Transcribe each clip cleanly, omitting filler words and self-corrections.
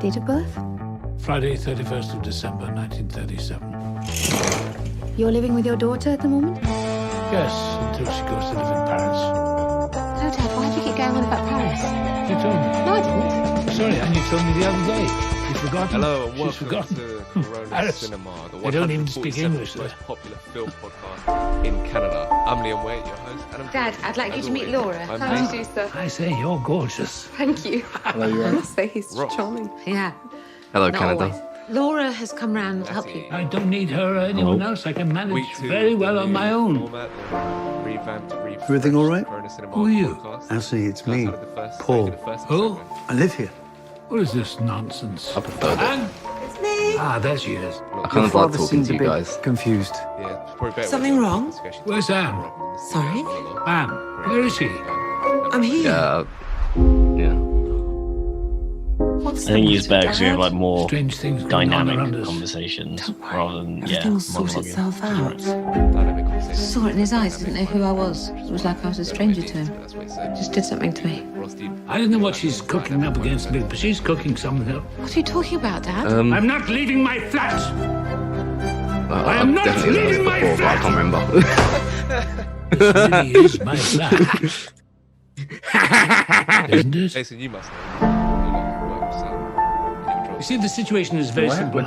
Date of birth? Friday, 31st of December, 1937. You're living with your daughter at the moment? Yes, until she goes to live in Paris. No, Dad, why do you keep going on about Paris? You told me. No, I didn't. Sorry, and you told me the other day. You've forgotten. Hello and She's welcome forgotten. to Corona Paris. Cinema, the They don't even speak 147th English there. most popular film podcast in Canada. I'm Liam Waite, your host. And I'm Dad, I'd like you as to meet always, Laura. I'm How do you do, sir? I say, you're gorgeous. Thank you. Hello, you I alright? must say he's Ross. charming. Yeah. Hello, Not always. Laura has come round to help you. I don't need her or anyone else. I can manage Week 2, very well the on new my own. format, the revamped, refreshed Everything all right? Corona Cinema Who are you? podcast. Actually, it's me, Outside of the first- Paul. the first Who? segment. I live here. What is this nonsense? I prefer that. Anne? It's me. Ah, there she is. I kind of like talking to you guys. confused. Yeah, it's probably better Something with wrong? discussion. Where's Anne? Sorry? Anne, where is she? I'm here. Yeah. What's I think the it's matter, better because we have Dad? like more Strange things going on dynamic around us. conversations Don't worry. rather than Everything will sort monologuing. itself out. Dynamic conversation. Saw it in his eyes. Didn't know who I was. It was like I was a stranger to him. That's what it said. Just did something to me. Ross, do you- I don't know what she's cooking up against me, but she's cooking something up. What are you talking about, Dad? I'm not leaving my flat! I am not definitely heard leaving it my before, but I flat! can't remember. This really is my flat. Isn't it? Jason, you must know. You know what I'm saying. You see, the situation is very simple.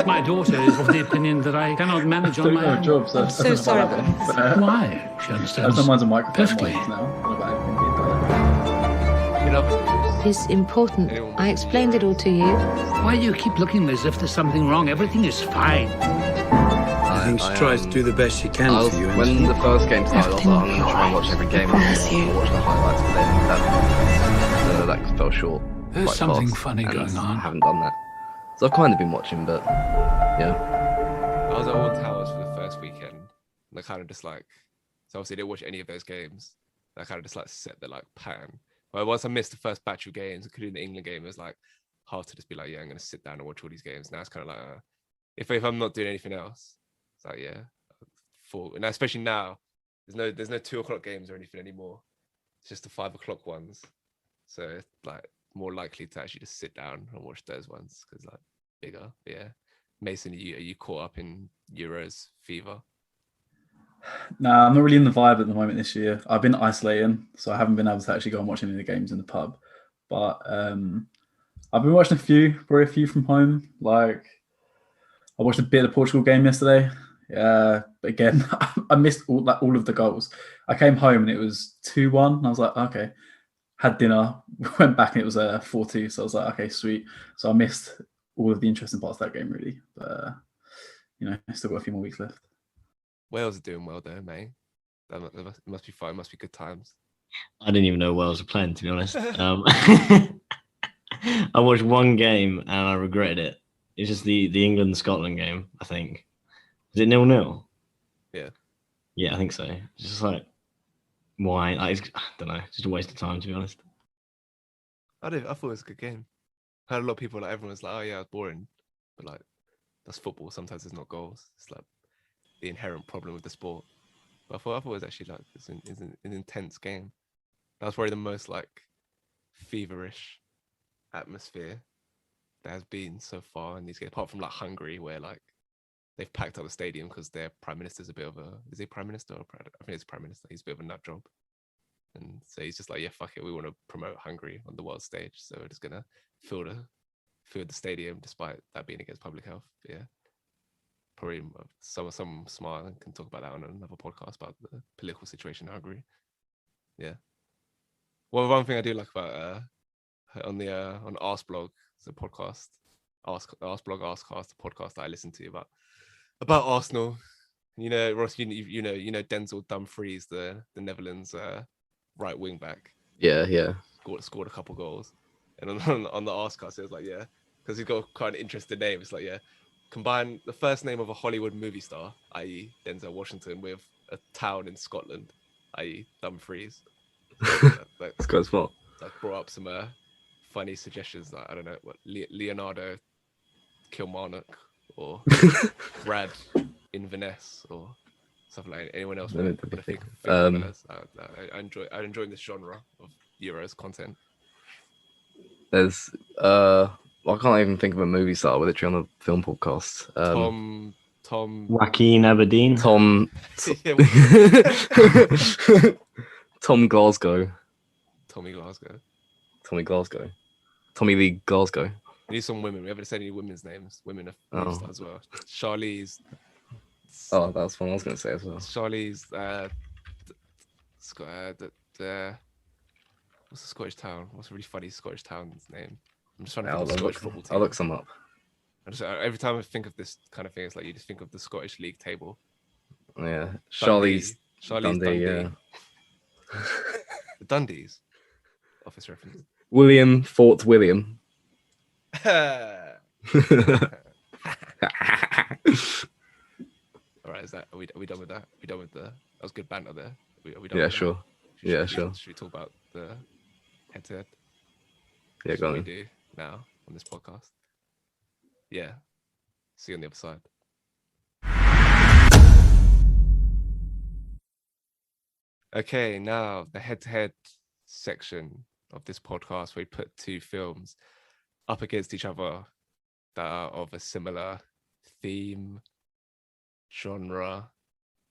My daughter is of the opinion that I cannot manage on my own. job, so so sorry about Why? She understands. Someone's a microphone perfectly. now. I don't know about anything being done. You know, It's important. I explained it all to you. Why do you keep looking as if there's something wrong? Everything is fine. I think she tries to do the best she can for you. When the first game started, I was like, I'm going to try and watch every game. promise you. Watch the highlights, but then that fell short. There's quite something fast, funny and going on. I haven't done that. So I've kind of been watching, but yeah. I was at All Towers for the first weekend, and I kind of just like, so obviously I didn't watch any of those games. I kind of just like set the like pattern. But once I missed the first batch of games, including the England game, it was like hard to just be like, yeah, I'm gonna sit down and watch all these games. Now it's kind of like, if I'm not doing anything else, it's like yeah, full. And especially now, there's no 2 o'clock games or anything anymore. It's just the 5 o'clock ones. So it's like more likely to actually just sit down and watch those ones because like bigger. But yeah. Mason, are you caught up in Euros fever? Nah, I'm not really in the vibe at the moment this year. I've been isolating, so I haven't been able to actually go and watch any of the games in the pub. But I've been watching probably a few from home. Like I watched a bit of the Portugal game yesterday. But again, I missed all of the goals. I came home and it was 2-1. And I was like, okay. Had dinner, went back and it was 4-2. So I was like, okay, sweet. So I missed all of the interesting parts of that game, really. But I still got a few more weeks left. Wales are doing well though, mate. It must be fun. It must be good times. I didn't even know Wales were playing, to be honest. I watched one game and I regretted it. It's just the England-Scotland game, I think. Was it 0-0? Yeah. Yeah, I think so. It's just like, why? I don't know. It's just a waste of time, to be honest. I thought it was a good game. I heard a lot of people, like everyone was like, oh yeah, it's boring. But like, that's football. Sometimes there's not goals. It's like the inherent problem with the sport. But I thought it was actually like it's an intense game. That was probably the most like feverish atmosphere there has been so far in these games, apart from like Hungary, where like they've packed up the stadium because their prime minister's a bit of is he prime minister or I think it's prime minister. He's a bit of a nut job, and so he's just like, yeah, fuck it, we want to promote Hungary on the world stage, so we're just gonna fill the stadium despite that being against public health. But yeah, probably some smart and can talk about that on another podcast about the political situation in Hungary. Yeah. Well, one thing I do like about on Arsblog, it's a podcast, Arsblog, Arscast, the podcast that I listen to about Arsenal. You know, Ross, you know Denzel Dumfries, the Netherlands right wing back. Yeah. Scored a couple goals, and on the Arscast, it was like, yeah, because he's got quite an interesting name. It's like, yeah, combine the first name of a Hollywood movie star, i.e. Denzel Washington, with a town in Scotland, i.e. Dumfries. It's quite smart. Like brought up some funny suggestions, like I don't know what Leonardo Kilmarnock or Brad Inverness or stuff like that. Anyone else? I enjoy this genre of Euros content. There's I can't even think of a movie star. We're literally on a film podcast. Tom. Joaquin Aberdeen. Tom. Yeah, Tom Glasgow. Tommy Glasgow. Tommy Glasgow. Tommy Lee Glasgow. We need some women. We haven't said any women's names. Women are Oh. movie stars as well. Charlize. Oh, that was fun. I was going to say as well. Charlize. What's the Scottish town? What's a really funny Scottish town's name? I'm just trying to think of the Scottish football team. I'll look some up. Every time I think of this kind of thing, it's like you just think of the Scottish league table. Yeah, Charlize Dundee. Yeah. The Dundees. Office reference. William Fort William. All right, are we done with that? We done with that was good banter there. Are we done Yeah, with that? sure. Sure. Should we talk about the head-to-head? Yeah, go on. We do now on this podcast. Yeah. See you on the other side. Okay, now the head-to-head section of this podcast where we put two films up against each other that are of a similar theme, genre,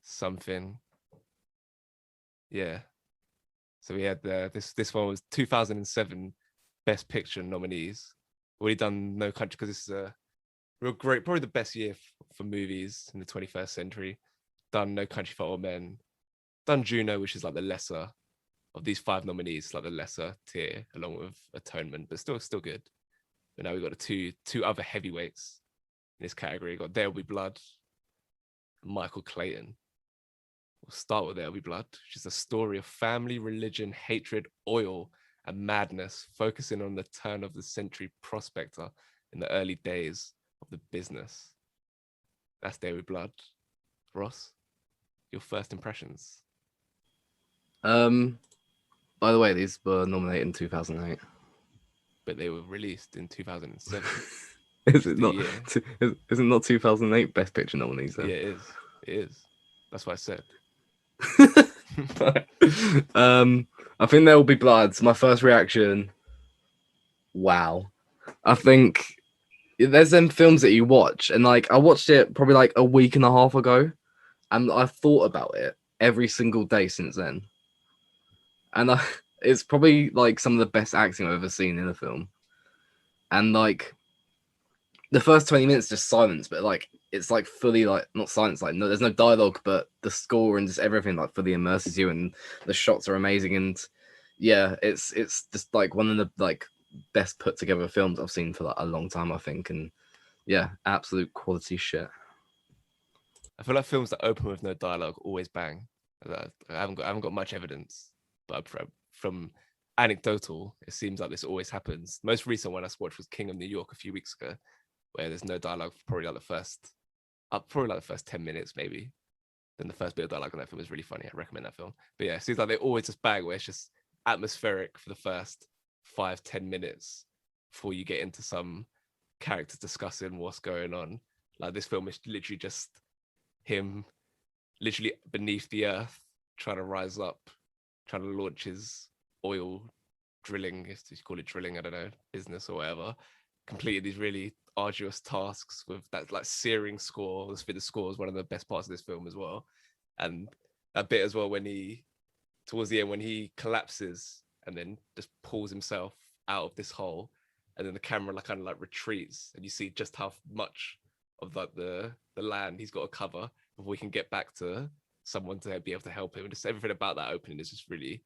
something. Yeah. So we had this one was 2007 Best Picture nominees. Already done No Country because this is a real great, probably the best year for movies in the 21st century. Done No Country for Old Men. Done Juno, which is like the lesser of these 5 nominees, like the lesser tier, along with Atonement, but still good. But now we've got the two other heavyweights in this category. We've got There Will Be Blood, and Michael Clayton. We'll start with There Will Be Blood, which is a story of family, religion, hatred, oil, and madness, focusing on the turn of the century prospector in the early days of the business. That's There Will Be Blood. Ross, your first impressions? By the way, these were nominated in 2008. But they were released in 2007. Is it not? Is it not 2008 Best Picture nominees? Though? Yeah, it is. That's what I said. I think There Will Be Blood. My first reaction, wow. I think there's them films that you watch, and like I watched it probably like a week and a half ago, and I've thought about it every single day since then. And it's probably like some of the best acting I've ever seen in a film. And like the first 20 minutes just silence, but like it's like fully like not silence, like no, there's no dialogue, but the score and just everything like fully immerses you, and the shots are amazing. And yeah, it's just like one of the like best put together films I've seen for like a long time, I think. And yeah, absolute quality shit. I feel like films that open with no dialogue always bang. I haven't got much evidence, but from anecdotal, it seems like this always happens. Most recent one I watched was King of New York a few weeks ago, where there's no dialogue for probably like the first 10 minutes maybe. Then the first bit of dialogue on that film is really funny. I recommend that film. But yeah, it seems like they always just bang, where it's just atmospheric for the first 5-10 minutes before you get into some characters discussing what's going on. Like this film is literally just him literally beneath the earth trying to rise up, trying to launch his oil drilling, if you call it drilling, I don't know, business or whatever. Completed these really arduous tasks with that like searing score. The score is one of the best parts of this film as well. And that bit as well when he, towards the end, when he collapses and then just pulls himself out of this hole, and then the camera like kind of like retreats, and you see just how much of like the land he's got to cover before we can get back to someone to be able to help him. And just everything about that opening is just really,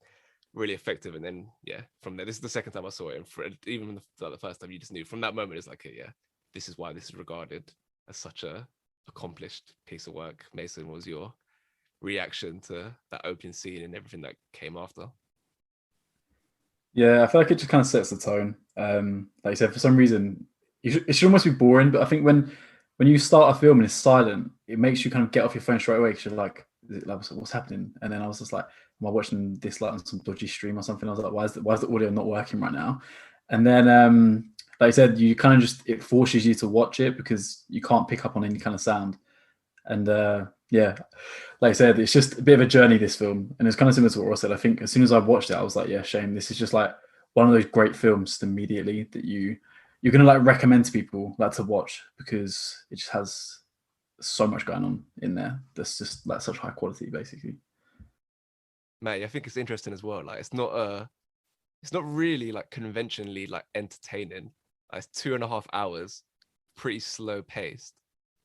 really effective. And then yeah, from there, this is the second time I saw it, and even the first time, you just knew from that moment, it's like, okay, yeah, this is why this is regarded as such a accomplished piece of work. Mason, what was your reaction to that opening scene and everything that came after? Yeah, I feel like it just kind of sets the tone. Like you said, for some reason, it should almost be boring, but I think when you start a film and it's silent, it makes you kind of get off your phone straight away, because you're like, is it like, what's happening? And then I was just like, am I watching this like on some dodgy stream or something? I was like, why is the audio not working right now? And then like I said, you kind of just, it forces you to watch it because you can't pick up on any kind of sound. And yeah, like I said, it's just a bit of a journey, this film. And it's kind of similar to what Ross said. I think as soon as I watched it, I was like, yeah, Shane, this is just like one of those great films immediately that you you're gonna like recommend to people like to watch because it just has so much going on in there. That's just like such high quality, basically. Mate, I think it's interesting as well. Like, it's not really like conventionally like entertaining. Like, it's 2.5 hours, pretty slow paced,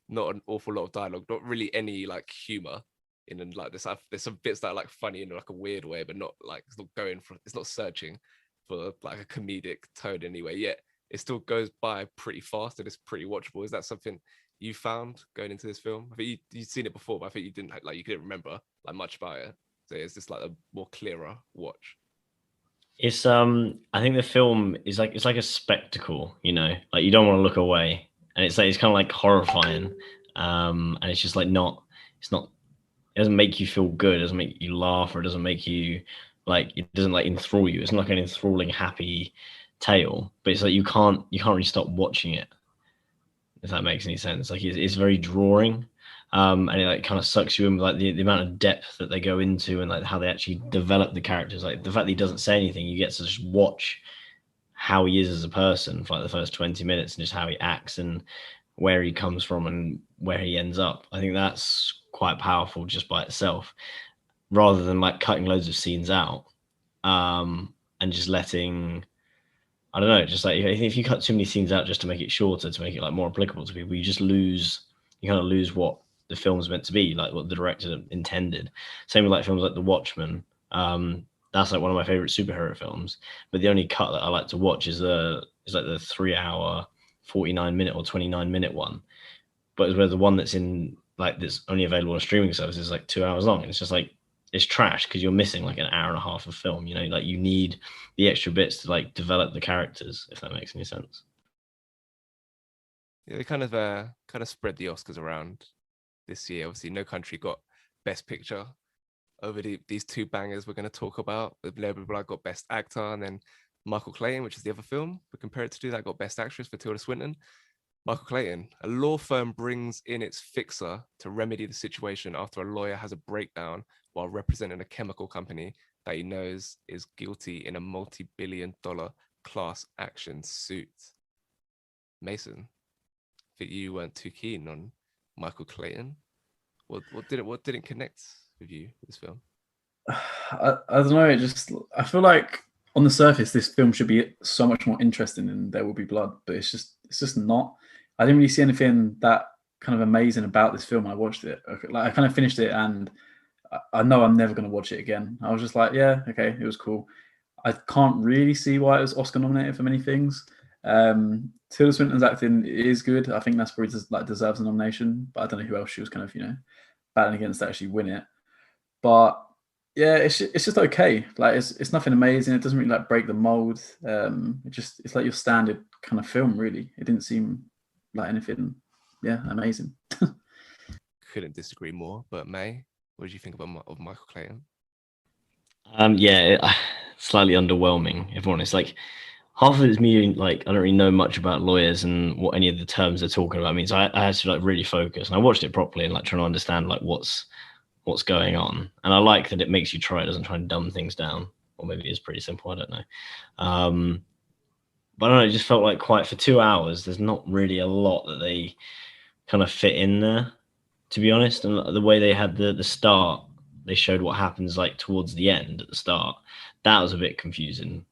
not an awful lot of dialogue, not really any like humor in, and like there's some bits that are like funny in like a weird way, but not like it's not searching for like a comedic tone anyway. Yet it still goes by pretty fast and it's pretty watchable. Is that something you found going into this film? I think you'd seen it before, but I think you didn't like you couldn't remember like much about it. So it's just like a more clearer watch. It's I think the film is like it's like a spectacle, you know, like you don't want to look away, and it's like it's kind of like horrifying, and it's just like it's not, it doesn't make you feel good, it doesn't make you laugh, or it doesn't make you like, it doesn't like enthrall you. It's not like an enthralling happy tale, but it's like you can't really stop watching it, if that makes any sense. Like it's very drawing, and it like kind of sucks you in with like the amount of depth that they go into and like how they actually develop the characters. Like the fact that he doesn't say anything, you get to just watch how he is as a person for like the first 20 minutes and just how he acts and where he comes from and where he ends up. I think that's quite powerful just by itself, rather than like cutting loads of scenes out, and just letting, I don't know, just like if you cut too many scenes out just to make it shorter, to make it like more applicable to people, you kind of lose what the film's meant to be, like what the director intended. Same with like films like The Watchmen. That's like one of my favorite superhero films, but the only cut that I like to watch is like the 3 hour, 49 minute or 29 minute one. But where the one that's in like that's only available on streaming services is like 2 hours long, and it's just like it's trash because you're missing like an hour and a half of film. You know, like you need the extra bits to like develop the characters, if that makes any sense. Yeah, they kind of spread the Oscars around this year. Obviously, No Country got Best Picture over these two bangers we're going to talk about. The Blair Blood got Best Actor, and then Michael Clayton, which is the other film we compare it to, that got Best Actress for Tilda Swinton. Michael Clayton, a law firm brings in its fixer to remedy the situation after a lawyer has a breakdown while representing a chemical company that he knows is guilty in a multi-billion-dollar class action suit. Mason, I think you weren't too keen on Michael Clayton. What didn't connect with you with this film? I don't know. I feel like on the surface, this film should be so much more interesting than There Will Be Blood, but it's just not. I didn't really see anything that kind of amazing about this film. I watched it. Like I kind of finished it, and I know I'm never going to watch it again. I was just like, yeah, okay, it was cool. I can't really see why it was Oscar nominated for many things. Tilda Swinton's acting is good. I think that's probably deserves a nomination, but I don't know who else she was kind of battling against to actually win it. But yeah, it's just okay. Like it's nothing amazing. It doesn't really like break the mold. It's like your standard kind of film. Really, it didn't seem like anything. Yeah, amazing. Couldn't disagree more. But May, what did you think of Michael Clayton? Slightly underwhelming, if I'm honest. Like half of it's me like I don't really know much about lawyers and what any of the terms they're talking about means. I had to like really focus, and I watched it properly and like trying to understand like what's going on. And I like that it makes you try. It doesn't try and dumb things down, or maybe it's pretty simple. I don't know. But I don't know. It just felt like quite for 2 hours. There's not really a lot that they kind of fit in there, to be honest. And the way they had the start, they showed what happens like towards the end at the start. That was a bit confusing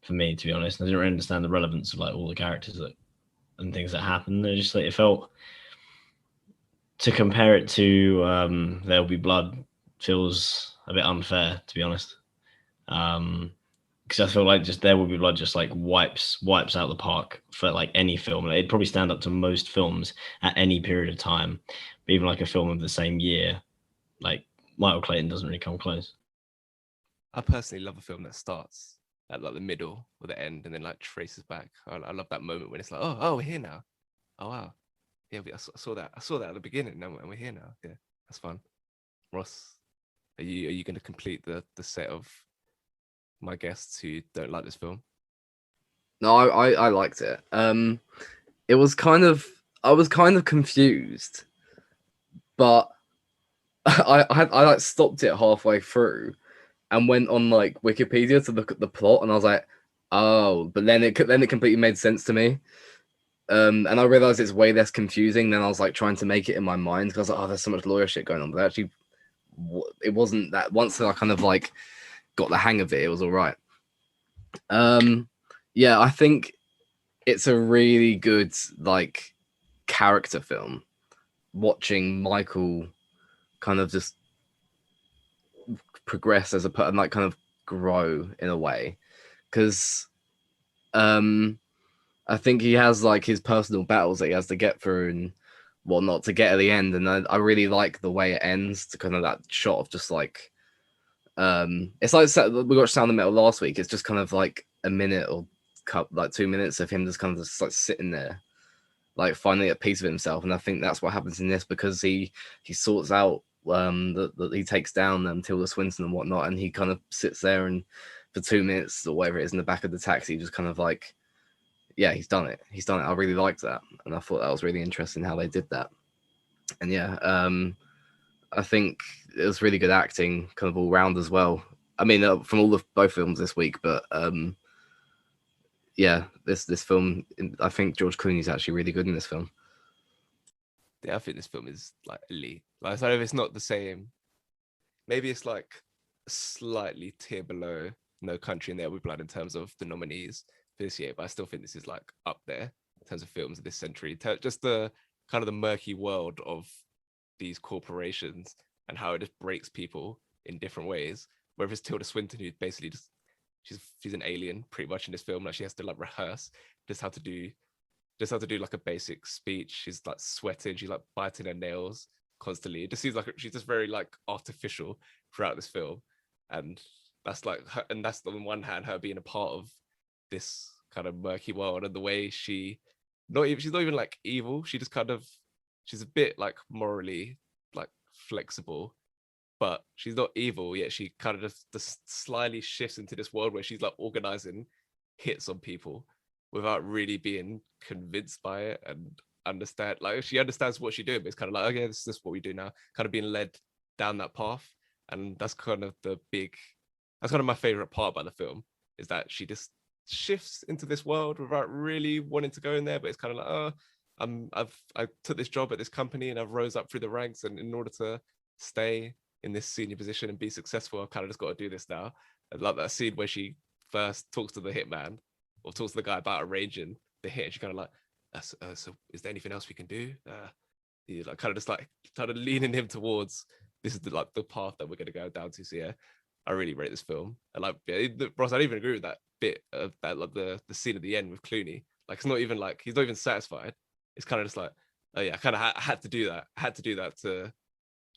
for me, to be honest. I didn't really understand the relevance of like all the characters and things that happened. They're just like, it felt, to compare it to There'll Be Blood feels a bit unfair, to be honest. Because I feel like just There Will Be Blood just like wipes out the park for like any film. It'd probably stand up to most films at any period of time. But even like a film of the same year, like Michael Clayton doesn't really come close. I personally love a film that starts at like the middle or the end and then like traces back. I love that moment when it's like, oh, we're here now. Oh wow, yeah, I saw that at the beginning, and we're here now. Yeah, that's fun. Ross, are you going to complete the set of my guests who don't like this film? No, I liked it. It was I was kind of confused, but I like stopped it halfway through and went on like Wikipedia to look at the plot, and I was like, oh, but then it completely made sense to me. And I realized it's way less confusing than I was like trying to make it in my mind, because I was like, oh, there's so much lawyer shit going on. But actually, it wasn't that. Once I kind of like got the hang of it, it was all right. Yeah, I think it's a really good like character film. Watching Michael kind of just progress as a person, like kind of grow in a way, because I think he has like his personal battles that he has to get through and whatnot to get at the end, and I really like the way it ends, to kind of that shot of just like it's like we watched Sound of Metal last week. It's just kind of like a minute or like 2 minutes of him just kind of just like sitting there, like finally at peace with himself. And I think that's what happens in this, because he sorts out that he takes down Tilda Swinton and whatnot, and he kind of sits there and for 2 minutes or whatever it is in the back of the taxi, just kind of like, yeah, he's done it. I really liked that, and I thought that was really interesting how they did that. And yeah, I think it was really good acting, kind of all round as well. I mean, from both films this week, but yeah, this film, I think George Clooney's actually really good in this film. Yeah, I think this film is like elite. Like, so if it's not the same, maybe it's like slightly tier below No Country in There with Blood in terms of the nominees for this year, but I still think this is like up there in terms of films of this century. Just the kind of the murky world of these corporations and how it just breaks people in different ways. Whether it's Tilda Swinton, who basically just she's an alien pretty much in this film. Like, she has to like rehearse just how to do like a basic speech. She's like sweating, she's like biting her nails constantly. It just seems like she's just very like artificial throughout this film, and that's like her, and that's on one hand her being a part of this kind of murky world, and the way she's not even like evil. She just kind of, she's a bit like morally like flexible, but she's not evil yet. She kind of just slyly shifts into this world where she's like organizing hits on people without really being convinced by it, and understand, like, she understands what she's doing, but it's kind of like, okay, this is what we do now, kind of being led down that path. And that's kind of my favorite part about the film, is that she just shifts into this world without really wanting to go in there, but it's kind of like, oh, I took this job at this company and I've rose up through the ranks, and in order to stay in this senior position and be successful, I've kind of just got to do this now. I love that scene where she first talks to the hitman, or talks to the guy about arranging the hit, and she kind of like, so is there anything else we can do? Like kind of just like kind of leaning him towards, this is the path that we're going to go down to. So yeah, I really rate this film. And like, yeah, Ross, I don't even agree with that bit of that, like the scene at the end with Clooney. Like, it's not even like he's not even satisfied. It's kind of just like, oh yeah, I kind of had to do that. I had to do that to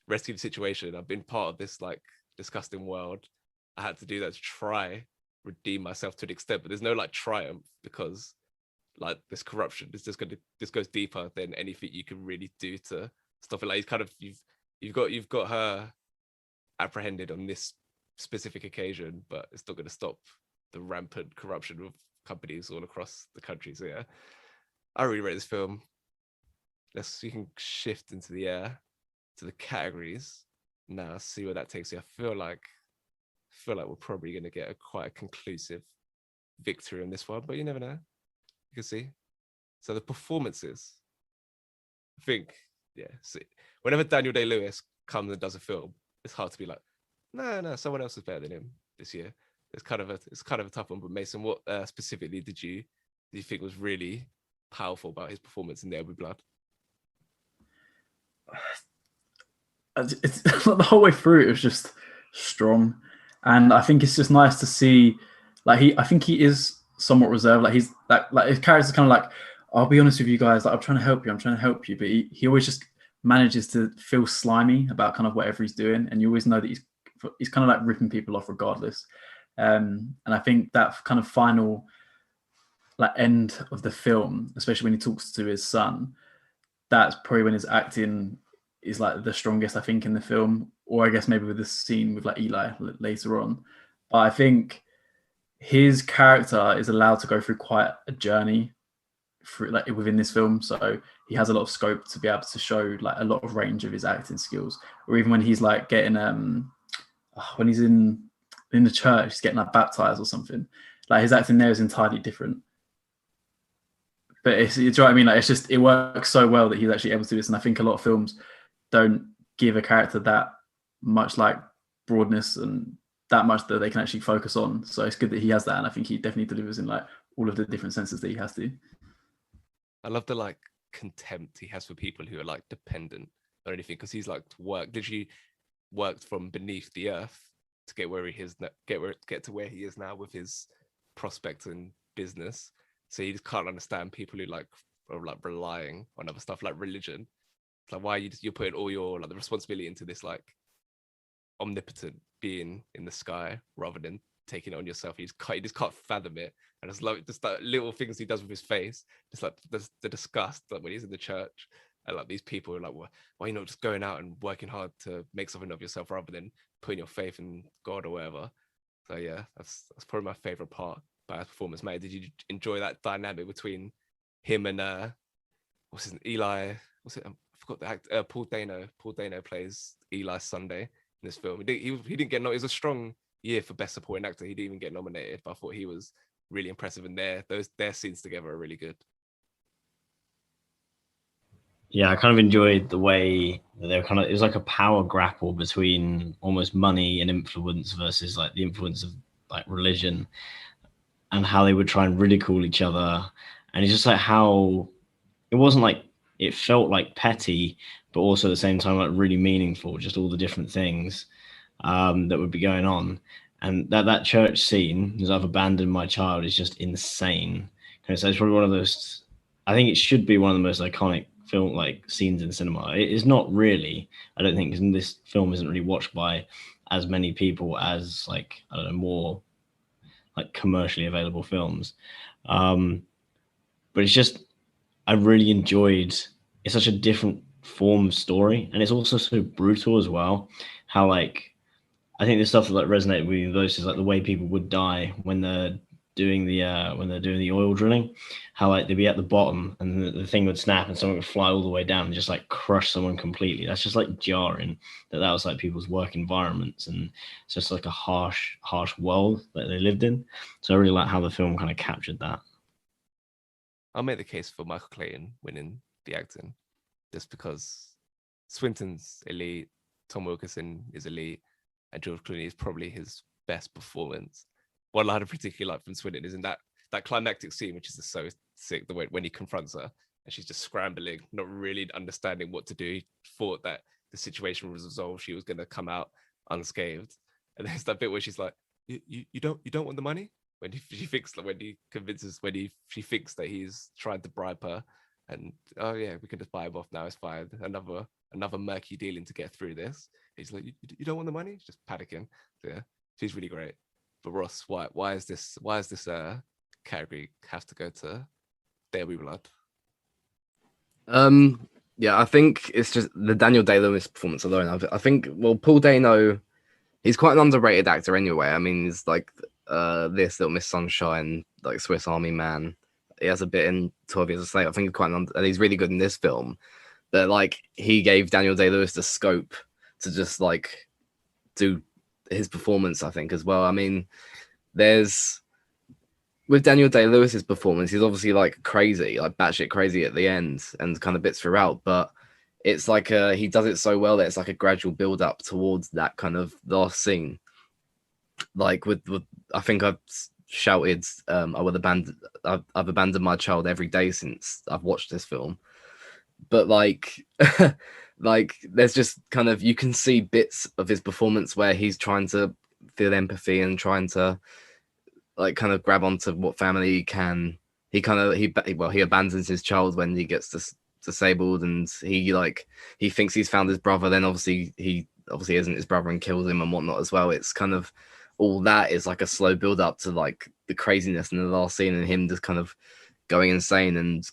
rescue the situation. I've been part of this like disgusting world. I had to do that to try redeem myself to an extent, but there's no like triumph, because like this corruption is just this goes deeper than anything you can really do to stop it. Like, it's kind of, you've got her apprehended on this specific occasion, but it's not going to stop the rampant corruption of companies all across the country. So yeah, I really rate this film. You can shift into the categories now, see where that takes you. I feel like we're probably going to get quite a conclusive victory on this one, but you never know. You can see. So the performances, I think, yeah. See, whenever Daniel Day-Lewis comes and does a film, it's hard to be like, no, someone else is better than him this year. It's kind of a tough one. But Mason, what specifically did you think was really powerful about his performance in There Will Be Blood? It's the whole way through, it was just strong, and I think it's just nice to see, like, I think he is somewhat reserved. Like, he's like his character's kind of like, I'll be honest with you guys, like, I'm trying to help you, but he always just manages to feel slimy about kind of whatever he's doing, and you always know that he's kind of like ripping people off regardless. And I think that kind of final like end of the film, especially when he talks to his son, that's probably when his acting is like the strongest, I think, in the film. Or I guess maybe with the scene with like Eli later on. But I think his character is allowed to go through quite a journey through, like, within this film. So he has a lot of scope to be able to show like a lot of range of his acting skills. Or even when he's like getting when he's in the church, he's getting like baptized or something. Like, his acting there is entirely different. But it's, do you know what I mean? Like, it's just, it works so well that he's actually able to do this. And I think a lot of films don't give a character that much like broadness and that much that they can actually focus on. So it's good that he has that. And I think he definitely delivers in like all of the different senses that he has to. I love the like contempt he has for people who are like dependent or anything, because he's like literally worked from beneath the earth to get where he is, get to where he is now with his prospects and business. So he just can't understand people who like are like relying on other stuff like religion. It's like, why you're putting all your like the responsibility into this like omnipotent being in the sky rather than taking it on yourself. He just can't fathom it. And it's like just like little things he does with his face, just like the disgust, like when he's in the church, and like these people are like, why are you not just going out and working hard to make something of yourself rather than putting your faith in God or whatever. So yeah, that's probably my favorite part about his performance. Mate, did you enjoy that dynamic between him and what's his name? Eli? What's it? I forgot the actor. Paul Dano. Paul Dano plays Eli Sunday in this film. He didn't get. It was a strong year for best supporting actor. He didn't even get nominated, but I thought he was really impressive. And their scenes together are really good. Yeah, I kind of enjoyed the way that they were kind of, it was like a power grapple between almost money and influence versus like the influence of like religion, and how they would try and ridicule each other. And it's just like how it wasn't like, it felt like petty, but also at the same time like really meaningful, just all the different things that would be going on. And that church scene, because I've abandoned my child, is just insane. So it's probably one of those, I think it should be one of the most iconic film like scenes in cinema. It is not really, I don't think, because this film isn't really watched by as many people as like, I don't know, more like commercially available films. But it's just, I really enjoyed, it's such a different form of story, and it's also so brutal as well. How like, I think the stuff that like resonated with me most is like the way people would die when they're doing the oil drilling. How like they'd be at the bottom and the thing would snap and someone would fly all the way down and just like crush someone completely. That's just like jarring. That was like people's work environments, and it's just like a harsh world that they lived in. So I really like how the film kind of captured that. I'll make the case for Michael Clayton winning the acting, just because Swinton's elite, Tom Wilkinson is elite, and George Clooney is probably his best performance. One line I particularly like from Swinton is in that climactic scene, which is just so sick, the way when he confronts her and she's just scrambling, not really understanding what to do. He thought that the situation was resolved, she was going to come out unscathed, and there's that bit where she's like, "You don't want the money?" When she thinks that he's trying to bribe her, and oh yeah, we can just buy him off now. It's fine. Another murky dealing to get through this. He's like, you don't want the money? Just panicking. So yeah, she's really great. But Ross, why is this category have to go to There Be Blood? Yeah, I think it's just the Daniel Day-Lewis performance alone. I think, well, Paul Dano, he's quite an underrated actor anyway. I mean, he's like this Little Miss Sunshine, like Swiss Army Man. He has a bit in 12 Years a Slave. I think and he's really good in this film. But like, he gave Daniel Day-Lewis the scope to just like do his performance, I think, as well. I mean, with Daniel Day-Lewis's performance, he's obviously like crazy, like batshit crazy at the end and kind of bits throughout, but it's like he does it so well that it's like a gradual build up towards that kind of last scene. Like with I think I've shouted, I've abandoned my child every day since I've watched this film. But like, like there's just kind of, you can see bits of his performance where he's trying to feel empathy and trying to like kind of grab onto what family he can. He abandons his child when he gets disabled, and he thinks he's found his brother. Then obviously he isn't his brother and kills him and whatnot as well. It's kind of, all that is like a slow build up to like the craziness in the last scene and him just kind of going insane and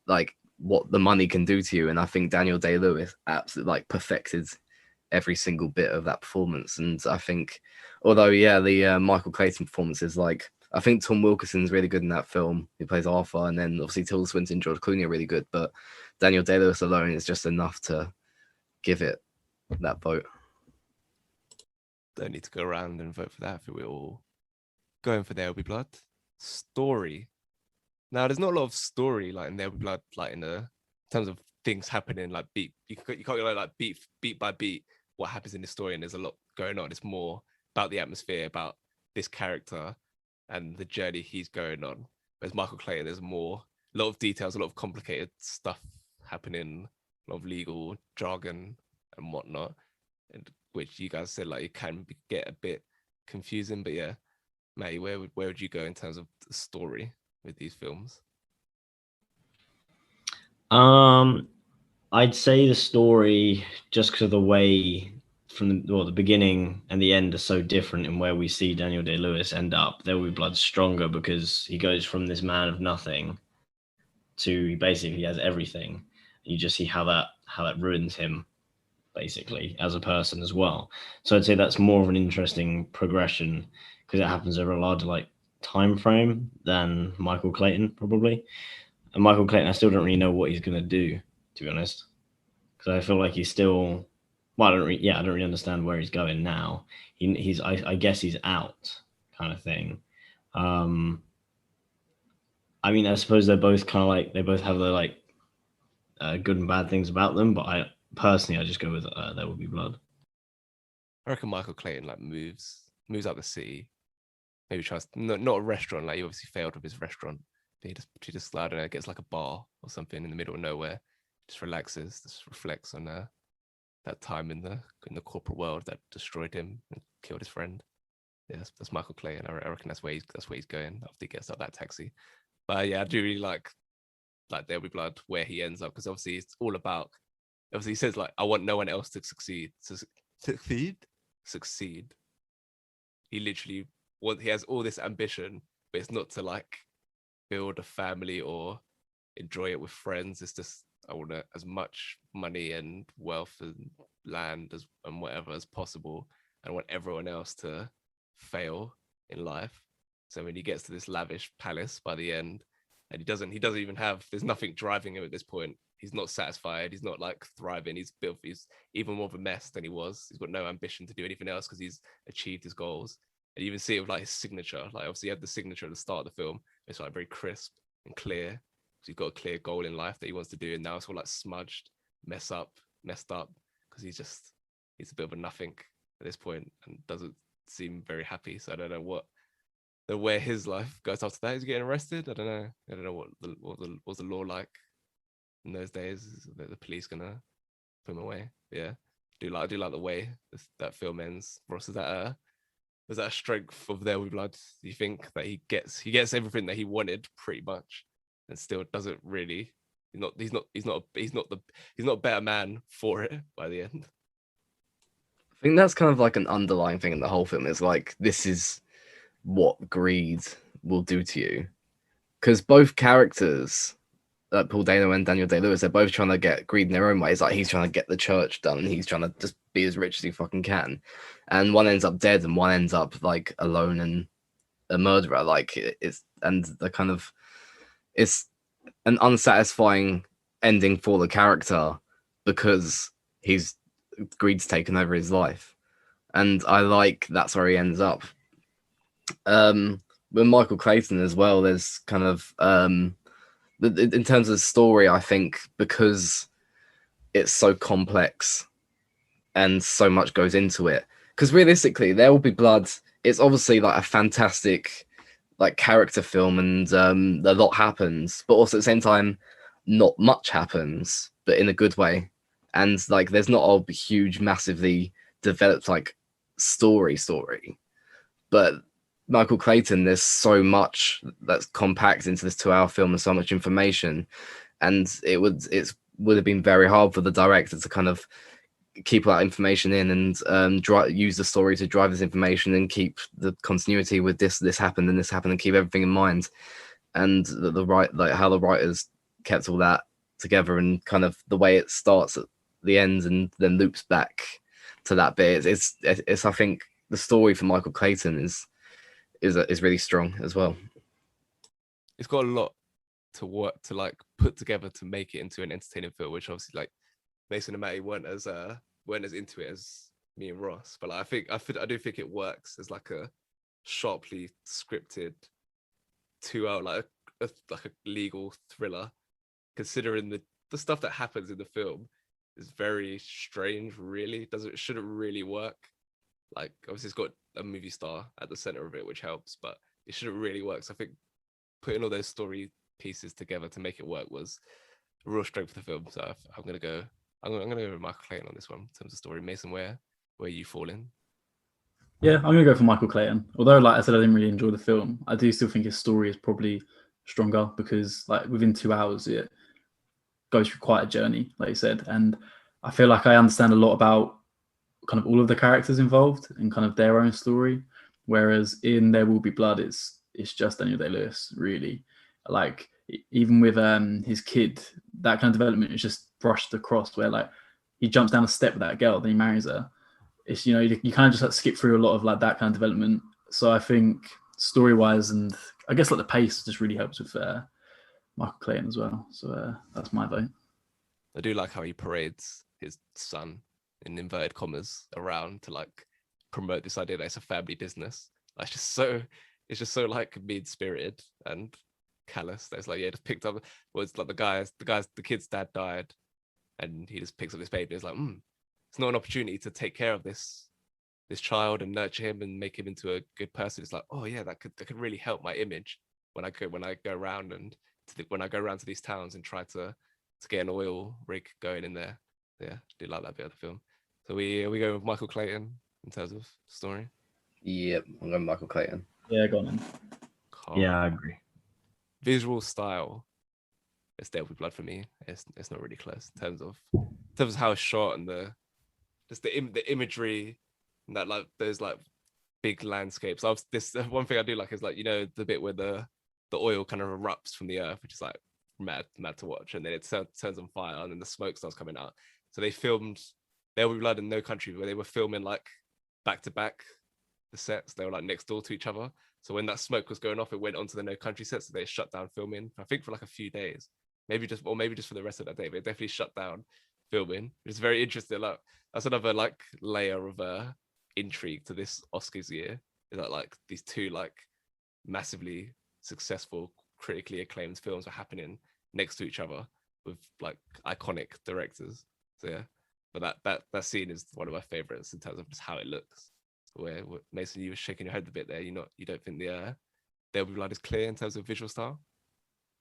like what the money can do to you. And I think Daniel Day-Lewis absolutely like perfected every single bit of that performance. And I think, although the Michael Clayton performance is like, I think Tom Wilkinson's really good in that film. He plays Arthur, and then obviously Tilda Swinton, George Clooney are really good, but Daniel Day-Lewis alone is just enough to give it that vote. Don't need to go around and vote for that. I think we're all going for There Will Be Blood. Story. Now, there's not a lot of story like in There Will Be Blood, like in terms of things happening, like you can't go like beat by beat what happens in the story, and there's a lot going on. It's more about the atmosphere, about this character and the journey he's going on. Whereas Michael Clayton, there's more, a lot of details, a lot of complicated stuff happening, a lot of legal jargon and whatnot, and which you guys said like it can get a bit confusing. But yeah, Matty, where would you go in terms of the story with these films? I'd say the story, just because of the way from the beginning and the end are so different, in where we see Daniel Day-Lewis end up. There Will Be Blood stronger because he goes from this man of nothing to basically he has everything. You just see how that ruins him basically as a person as well. So I'd say that's more of an interesting progression because it happens over a larger like time frame than Michael Clayton probably. And Michael Clayton, I still don't really know what he's gonna do, to be honest, because I feel like he's still. Well, I don't really understand where he's going now. I guess he's out, kind of thing. I mean, I suppose they're both kind of like they both have their like good and bad things about them, but I just go with There Will Be Blood. I reckon Michael Clayton like moves out the city. Maybe tries not a restaurant, like he obviously failed with his restaurant. But he just I don't know, gets like a bar or something in the middle of nowhere, just relaxes, just reflects on that time in the corporate world that destroyed him and killed his friend. Yeah, that's Michael Clayton. I reckon that's where he's going after he gets out that taxi. But yeah, I do really like There Will Be Blood where he ends up, because obviously it's all about. Obviously, he says like, "I want no one else to succeed." Succeed. He literally he has all this ambition, but it's not to like build a family or enjoy it with friends. It's just I want as much money and wealth and land and whatever as possible. I want everyone else to fail in life. So when he gets to this lavish palace by the end, and he doesn't even have. There's nothing driving him at this point. He's not satisfied. He's not like thriving. He's even more of a mess than he was. He's got no ambition to do anything else because he's achieved his goals. And you even see it with like his signature. Like obviously he had the signature at the start of the film. It's like very crisp and clear. So he's got a clear goal in life that he wants to do, and now it's all like smudged, messed up, because he's a bit of a nothing at this point and doesn't seem very happy. So I don't know where his life goes after that. He's getting arrested. I don't know what's the law like in those days. Is the police gonna put him away? Yeah, I do like the way that film ends. Ross, is that a strength of There Will Be Blood? Do you think that he gets everything that he wanted pretty much, and still doesn't really? He's not a better man for it by the end. I think that's kind of like an underlying thing in the whole film. Is like, this is what greed will do to you, because both characters, Paul Dano and Daniel Day-Lewis, they're both trying to get greed in their own ways. Like, he's trying to get the church done, and he's trying to just be as rich as he fucking can, and one ends up dead and one ends up like alone and a murderer. Like, it's an unsatisfying ending for the character because greed's taken over his life, and I like that's where he ends up. With Michael Clayton as well, there's kind of in terms of the story, I think because it's so complex and so much goes into it, because realistically There Will Be Blood, it's obviously like a fantastic like character film, and a lot happens, but also at the same time not much happens, but in a good way. And like there's not a huge massively developed like story, but Michael Clayton, there's so much that's compact into this 2-hour film and so much information, and it would have been very hard for the director to kind of keep that information in and use the story to drive this information and keep the continuity with this happened and this happened and keep everything in mind, and how the writers kept all that together, and kind of the way it starts at the end and then loops back to that bit. It's I think the story for Michael Clayton is really strong as well. It's got a lot to work to like put together to make it into an entertaining film, which obviously like Mason and Matty weren't as into it as me and Ross. But like, I do think it works as like a sharply scripted 2 hour, like like a legal thriller, considering the stuff that happens in the film is very strange. Really, shouldn't really work. Like obviously it's got a movie star at the center of it, which helps, but it shouldn't really work. So I think putting all those story pieces together to make it work was a real strength of the film. So I'm gonna go with Michael Clayton on this one in terms of story. Mason, where you fall in? Yeah, I'm gonna go for Michael Clayton. Although, like I said, I didn't really enjoy the film. I do still think his story is probably stronger because, like, within 2 hours, it goes through quite a journey, like you said. And I feel like I understand a lot about kind of all of the characters involved and kind of their own story. Whereas in There Will Be Blood, it's just Daniel Day-Lewis, really. Like even with his kid, that kind of development is just brushed across. Where like he jumps down a step with that girl, then he marries her. It's you kind of just like skip through a lot of like that kind of development. So I think story wise and I guess like the pace just really helps with Michael Clayton as well. So that's my vote. I do like how he parades his son in inverted commas around to like promote this idea that it's a family business. Like, it's just so like mean spirited and callous. That's like, yeah, just picked up. Well, it's like the kid's dad died, and he just picks up this baby. It's like, it's not an opportunity to take care of this child and nurture him and make him into a good person. It's like, oh yeah, that could really help my image when I go around to these towns and try to get an oil rig going in there. Yeah, I do like that bit of the film. So we go with Michael Clayton in terms of story. Yep, I'm going Michael Clayton. Yeah, go on then. Yeah, I agree. Visual style, it's There Will Be Blood for me. It's not really close in terms of how it's shot and the imagery and that like those like big landscapes. This one thing I do like is like, you know, the bit where the oil kind of erupts from the earth, which is like mad to watch, and then it turns on fire and then the smoke starts coming out. So they filmed There Will Be Blood in No Country where they were filming like back to back the sets. They were like next door to each other. So when that smoke was going off, it went onto the No Country set. So they shut down filming, I think for like a few days, maybe just for the rest of that day, but it definitely shut down filming. It's very interesting. Like that's another like layer of intrigue to this Oscars year. Is that like these two like massively successful, critically acclaimed films are happening next to each other with like iconic directors. So yeah, but that scene is one of my favorites in terms of just how it looks. Where Mason, you were shaking your head a bit there. You don't think the There Will Be Blood is clear in terms of visual style?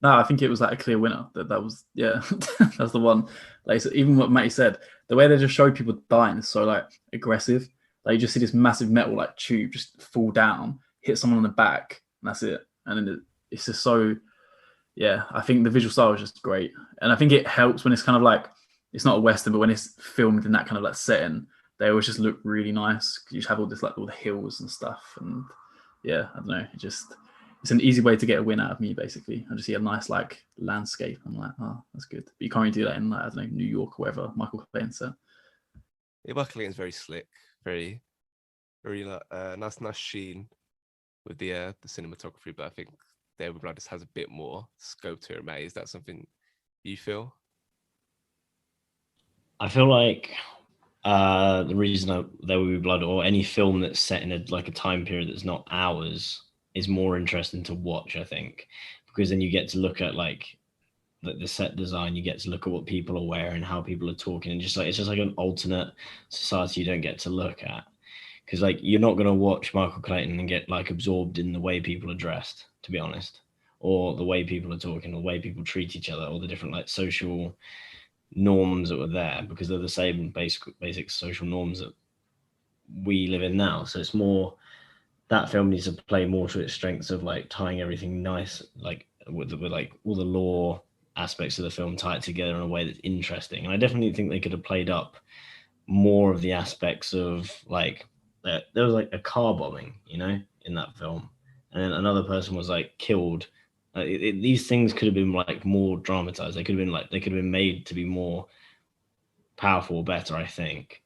No, I think it was like a clear winner. That was that's the one. Like so even what Matty said, the way they just show people dying is so like aggressive. Like you just see this massive metal like tube just fall down, hit someone on the back, and that's it. And then it's just so, yeah. I think the visual style is just great, and I think it helps when it's kind of like it's not a western, but when it's filmed in that kind of like setting, they always just look really nice. You just have all this like all the hills and stuff, and yeah, I don't know. It's an easy way to get a win out of me. Basically, I just see a nice like landscape. I'm like, oh, that's good. But you can't really do that in like I don't know New York or wherever Michael Clayton set. Yeah, Michael Clayton's very slick, very nice sheen with the cinematography. But I think There Will Be Blood just has a bit more scope to it. Matt, is that something you feel? I feel like the reason There Will Be Blood or any film that's set in a time period that's not ours is more interesting to watch, I think, because then you get to look at like the set design, you get to look at what people are wearing, how people are talking, and it's just like an alternate society you don't get to look at. Because like you're not going to watch Michael Clayton and get like absorbed in the way people are dressed, to be honest, or the way people are talking, or the way people treat each other, or the different like social norms that were there, because they're the same basic social norms that we live in now. So it's more that film needs to play more to its strengths of like tying everything nice, like with like all the lore aspects of the film, tie it together in a way that's interesting. And I definitely think they could have played up more of the aspects of like there was like a car bombing, you know, in that film, and then another person was like killed. These things could have been like more dramatized. They could have been made to be more powerful or better, I think,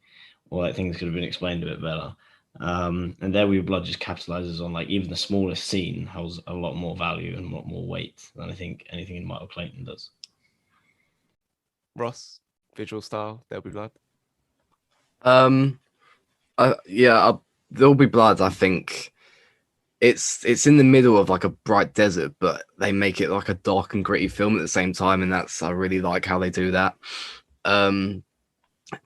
or like things could have been explained a bit better. And There Will Be Blood just capitalizes on like even the smallest scene has a lot more value and a lot more weight than I think anything in Michael Clayton does. Ross, visual style, There Will Be Blood. There Will Be Blood, I think it's in the middle of like a bright desert, but they make it like a dark and gritty film at the same time, and I really like how they do that.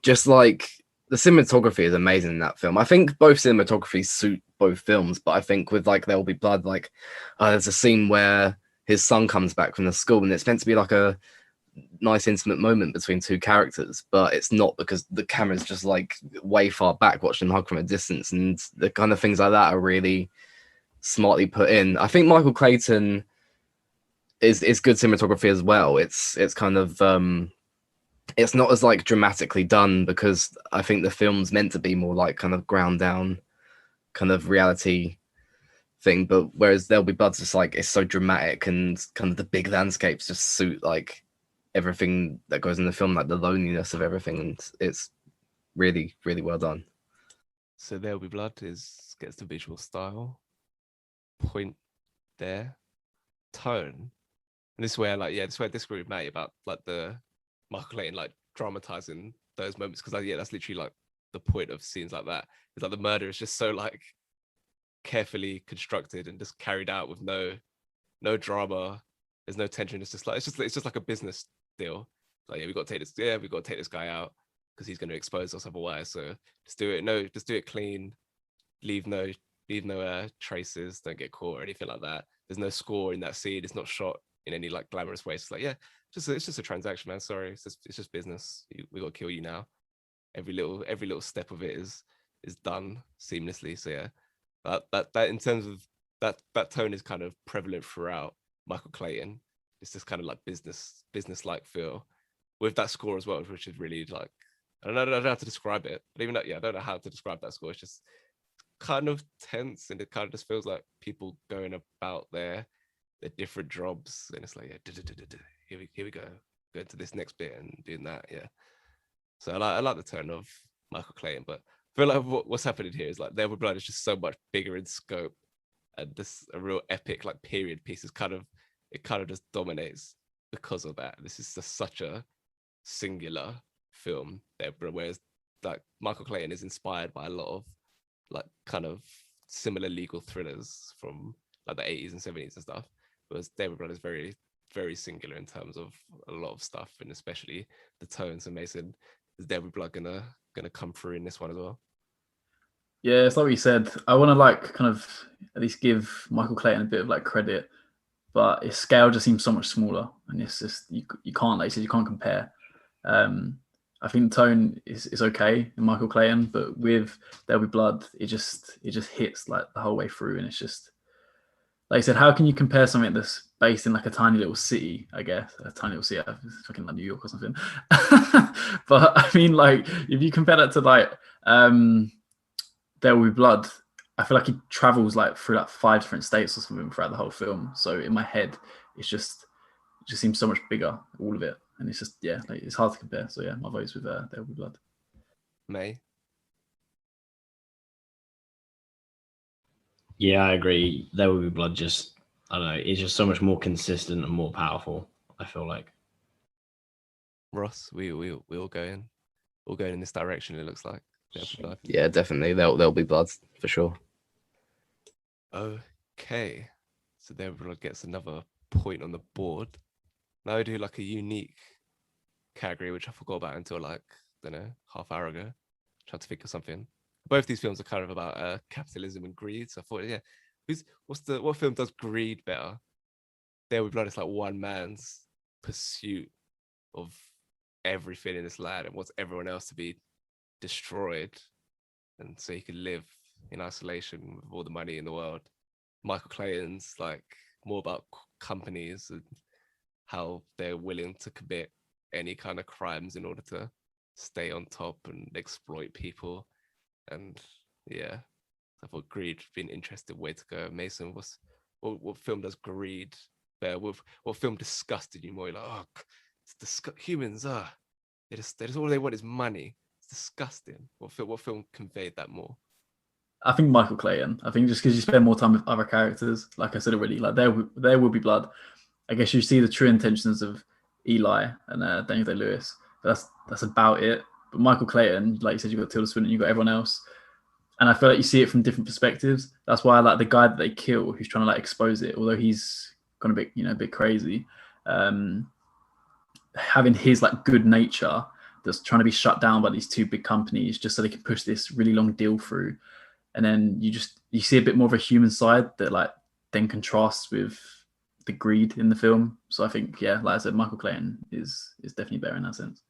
Just like the cinematography is amazing in that film. I think both cinematographies suit both films, but I think with like There Will Be Blood, like there's a scene where his son comes back from the school, and it's meant to be like a nice intimate moment between two characters, but it's not, because the camera's just like way far back watching them hug from a distance, and the kind of things like that are really smartly put in. I think Michael Clayton is good cinematography as well. It's kind of it's not as like dramatically done, because I think the film's meant to be more like kind of ground down kind of reality thing, but whereas There'll Be Blood's just like, it's so dramatic, and kind of the big landscapes just suit like everything that goes in the film, like the loneliness of everything, and it's really, really well done. So There'll Be Blood gets the visual style, point there, tone, and this is where I disagree with Matty about like the Michael Clayton like dramatizing those moments, because that's literally like the point of scenes like that. It's like the murder is just so like carefully constructed and just carried out with no drama. There's no tension. It's just like a business deal. Like, we got to take this guy out because he's going to expose us otherwise. So just do it clean. Leave no traces. Don't get caught or anything like that. There's no score in that scene. It's not shot in any like glamorous way. It's like, it's just a transaction, man. Sorry, it's just business. We got to kill you now. Every little step of it is done seamlessly. So yeah, that in terms of that tone is kind of prevalent throughout Michael Clayton. It's this kind of like business like feel with that score as well, which is really like, I don't know how to describe it. But even I don't know how to describe that score. It's just kind of tense, and it kind of just feels like people going about their different jobs, and it's like, here we go, going to this next bit and doing that. Yeah. So I like the tone of Michael Clayton, but I feel like what's happening here is like There Will Be Blood is just so much bigger in scope, and this a real epic like period piece is kind of just dominates because of that. This is just such a singular film there, whereas like Michael Clayton is inspired by a lot of like kind of similar legal thrillers from like the 80s and 70s and stuff, whereas There Will Be Blood is very, very singular in terms of a lot of stuff, and especially the tones. And Mason, is There Will Be Blood gonna come through in this one as well? Yeah, it's like what you said. I want to like kind of at least give Michael Clayton a bit of like credit, but his scale just seems so much smaller, and it's just you can't, like you said, you can't compare. I think the tone is okay in Michael Clayton, but with There'll Be Blood, it just hits like the whole way through, and it's just like I said, how can you compare something that's based in like a tiny little city? I guess a tiny little city, it's fucking like New York or something. But I mean, like if you compare that to like There Will Be Blood, I feel like he travels like through like 5 different states or something throughout the whole film. So in my head, it just seems so much bigger, all of it, and it's just like, it's hard to compare. So yeah, my vote's with There Will Be Blood. May? Yeah, I agree. There Will Be Blood just, I don't know, it's just so much more consistent and more powerful, I feel like. Ross, we all going in this direction, it looks like. There Will Be Blood. Yeah, definitely. There'll be blood for sure. Okay. So There Will Be Blood gets another point on the board. Now we do like a unique category, which I forgot about until like, I don't know, half hour ago. Tried to think of something. Both these films are kind of about capitalism and greed. So I thought, what film does greed better? There Will Be Blood is like one man's pursuit of everything in this land and wants everyone else to be destroyed, and so he can live in isolation with all the money in the world. Michael Clayton's like more about companies and how they're willing to commit any kind of crimes in order to stay on top and exploit people. And yeah, I thought greed would be an interesting way to go. Mason, what film does greed better? What film disgusted you more? You're like, oh, it's humans are. They just all they want is money. It's disgusting. What film conveyed that more? I think Michael Clayton. I think just because you spend more time with other characters, like I said already, like There Will Be Blood. I guess you see the true intentions of Eli and Daniel Day-Lewis, but that's about it. But Michael Clayton, like you said, you got Tilda Swinton, you got everyone else. and I feel like you see it from different perspectives. That's why I like the guy that they kill, who's trying to like expose it, although he's gone a bit, a bit crazy. Having his like good nature that's trying to be shut down by these two big companies just so they can push this really long deal through, and then you see a bit more of a human side that like then contrasts with the greed in the film. So I think, yeah, like I said, Michael Clayton is definitely better in that sense.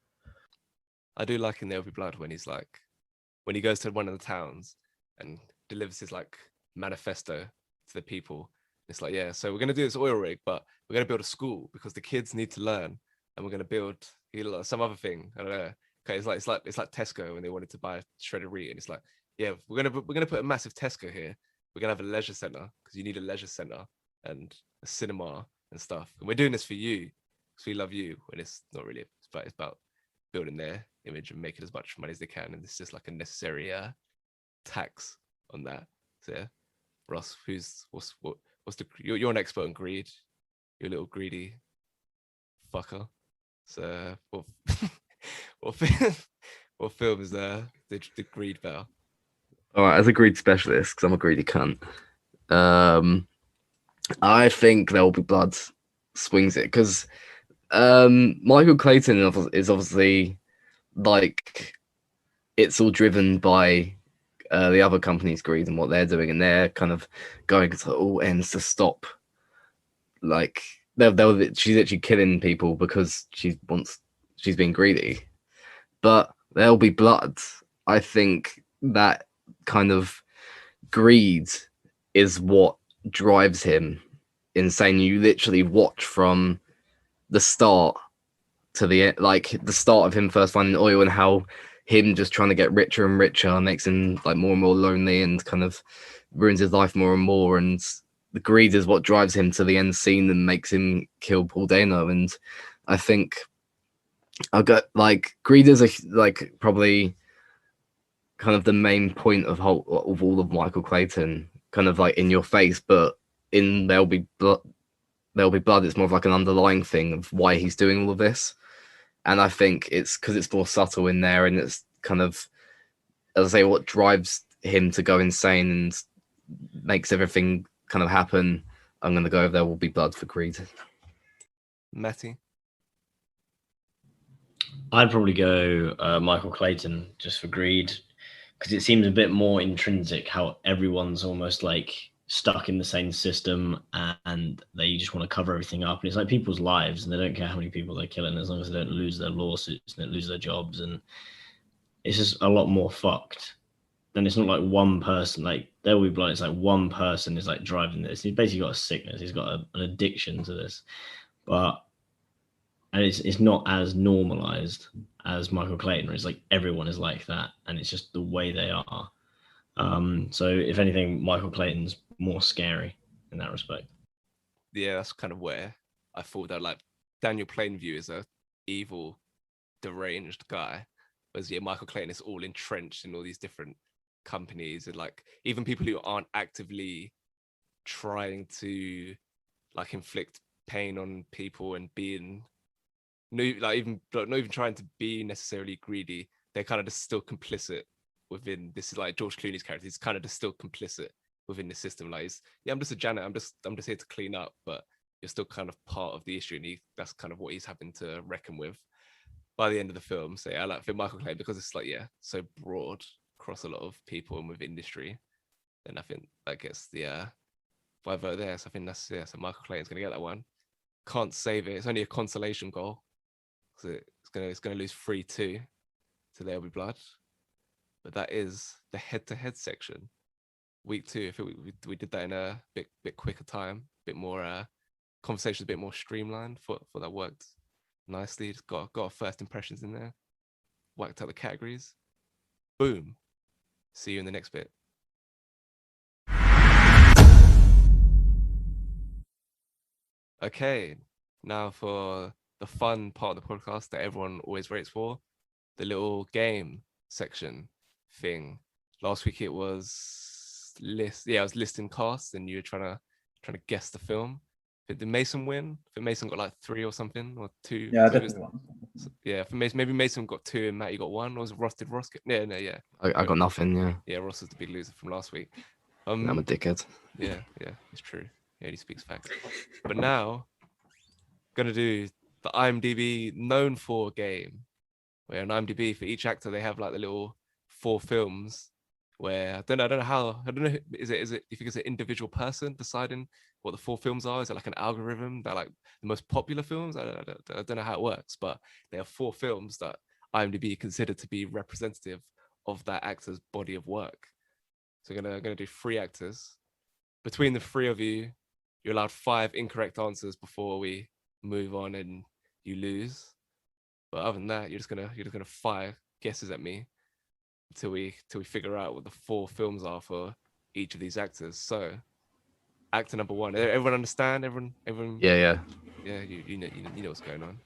I do like in There'll Be Blood when when he goes to one of the towns and delivers his like manifesto to the people. It's like, yeah, so we're gonna do this oil rig, but we're gonna build a school because the kids need to learn, and we're gonna build some other thing. I don't know. Okay, it's like Tesco when they wanted to buy shredded wheat, and it's like, yeah, we're gonna put a massive Tesco here. We're gonna have a leisure center because you need a leisure center and a cinema and stuff. And we're doing this for you because we love you. When it's not really, it's about building their image and making as much money as they can, and it's just like a necessary tax on that. So yeah, Ross, you're an expert on greed. You're a little greedy fucker. So what film is the greed better? All right, as a greed specialist, because I'm a greedy cunt, I think There'll Be Blood swings it because Michael Clayton is obviously like it's all driven by the other company's greed and what they're doing, and they're kind of going to all ends to stop. Like she's actually killing people because she's being greedy. But There'll Be Blood, I think that kind of greed is what drives him insane. You literally watch from the start to the end, like the start of him first finding oil and how him just trying to get richer and richer makes him like more and more lonely and kind of ruins his life more and more. And the greed is what drives him to the end scene and makes him kill Paul Dano. And I think I got like greed is probably kind of the main point of all of Michael Clayton, kind of like in your face, but in There'll Be Blood, it's more of like an underlying thing of why he's doing all of this. And I think it's because it's more subtle in there, and it's kind of, as I say, what drives him to go insane and makes everything kind of happen. I'm going to go There Will Be Blood for greed. Matty? I'd probably go Michael Clayton just for greed, because it seems a bit more intrinsic how everyone's almost like stuck in the same system and they just want to cover everything up. And it's like people's lives and they don't care how many people they're killing as long as they don't lose their lawsuits and don't lose their jobs. And it's just a lot more fucked. And it's not like one person, like There'll Be Blood, it's like one person is like driving this. He's basically got a sickness. He's got an addiction to this. And it's not as normalized as Michael Clayton, where it's like everyone is like that, and it's just the way they are. So if anything, Michael Clayton's more scary in that respect. Yeah, that's kind of where I thought that like Daniel Plainview is a evil, deranged guy, whereas yeah, Michael Clayton is all entrenched in all these different companies and like even people who aren't actively trying to like inflict pain on people and being not even trying to be necessarily greedy. They're kind of just still complicit within this. Is like George Clooney's character. He's kind of just still complicit within the system. Like, I'm just a janitor. I'm just here to clean up, but you're still kind of part of the issue, and that's kind of what he's having to reckon with by the end of the film. So yeah, I like for Michael Clayton because it's like so broad across a lot of people and with industry. And I think that gets the I vote there. So I think that's so Michael Clayton's gonna get that one. Can't save it. It's only a consolation goal. So it's gonna lose 3-2 to There'll Be Blood. But that is the head-to-head section. Week 2, I think we did that in a bit quicker time, bit more conversations, a bit more streamlined. For that worked nicely. Just got our first impressions in there. Whacked out the categories. Boom. See you in the next bit. Okay, now for the fun part of the podcast that everyone always waits for, the little game section thing. Last week it was I was listing cast and you were trying to guess the film. Did Mason win? Mason got like 3 or something or 2. Yeah, I definitely won. Yeah, for maybe Mason got 2 and Matt, you got 1. Or was it Ross? Did Ross get? Yeah. I got nothing. Yeah, Yeah, Ross was the big loser from last week. I'm a dickhead. Yeah, it's true. Yeah, he speaks facts. But now, gonna do the IMDb Known For game, where on IMDb for each actor they have like the little 4 films. Where I don't know. Is it? You think it's an individual person deciding what the 4 films are? Is it like an algorithm that like the most popular films? I don't know how it works, but there are 4 films that IMDb considered to be representative of that actor's body of work. So gonna do 3 actors. Between the 3 of you, you're allowed 5 incorrect answers before we move on and you lose. But other than that, you're just gonna fire guesses at me till we figure out what the 4 films are for each of these actors. So, actor number 1. Everyone understand? Everyone. Yeah. Yeah, you know what's going on.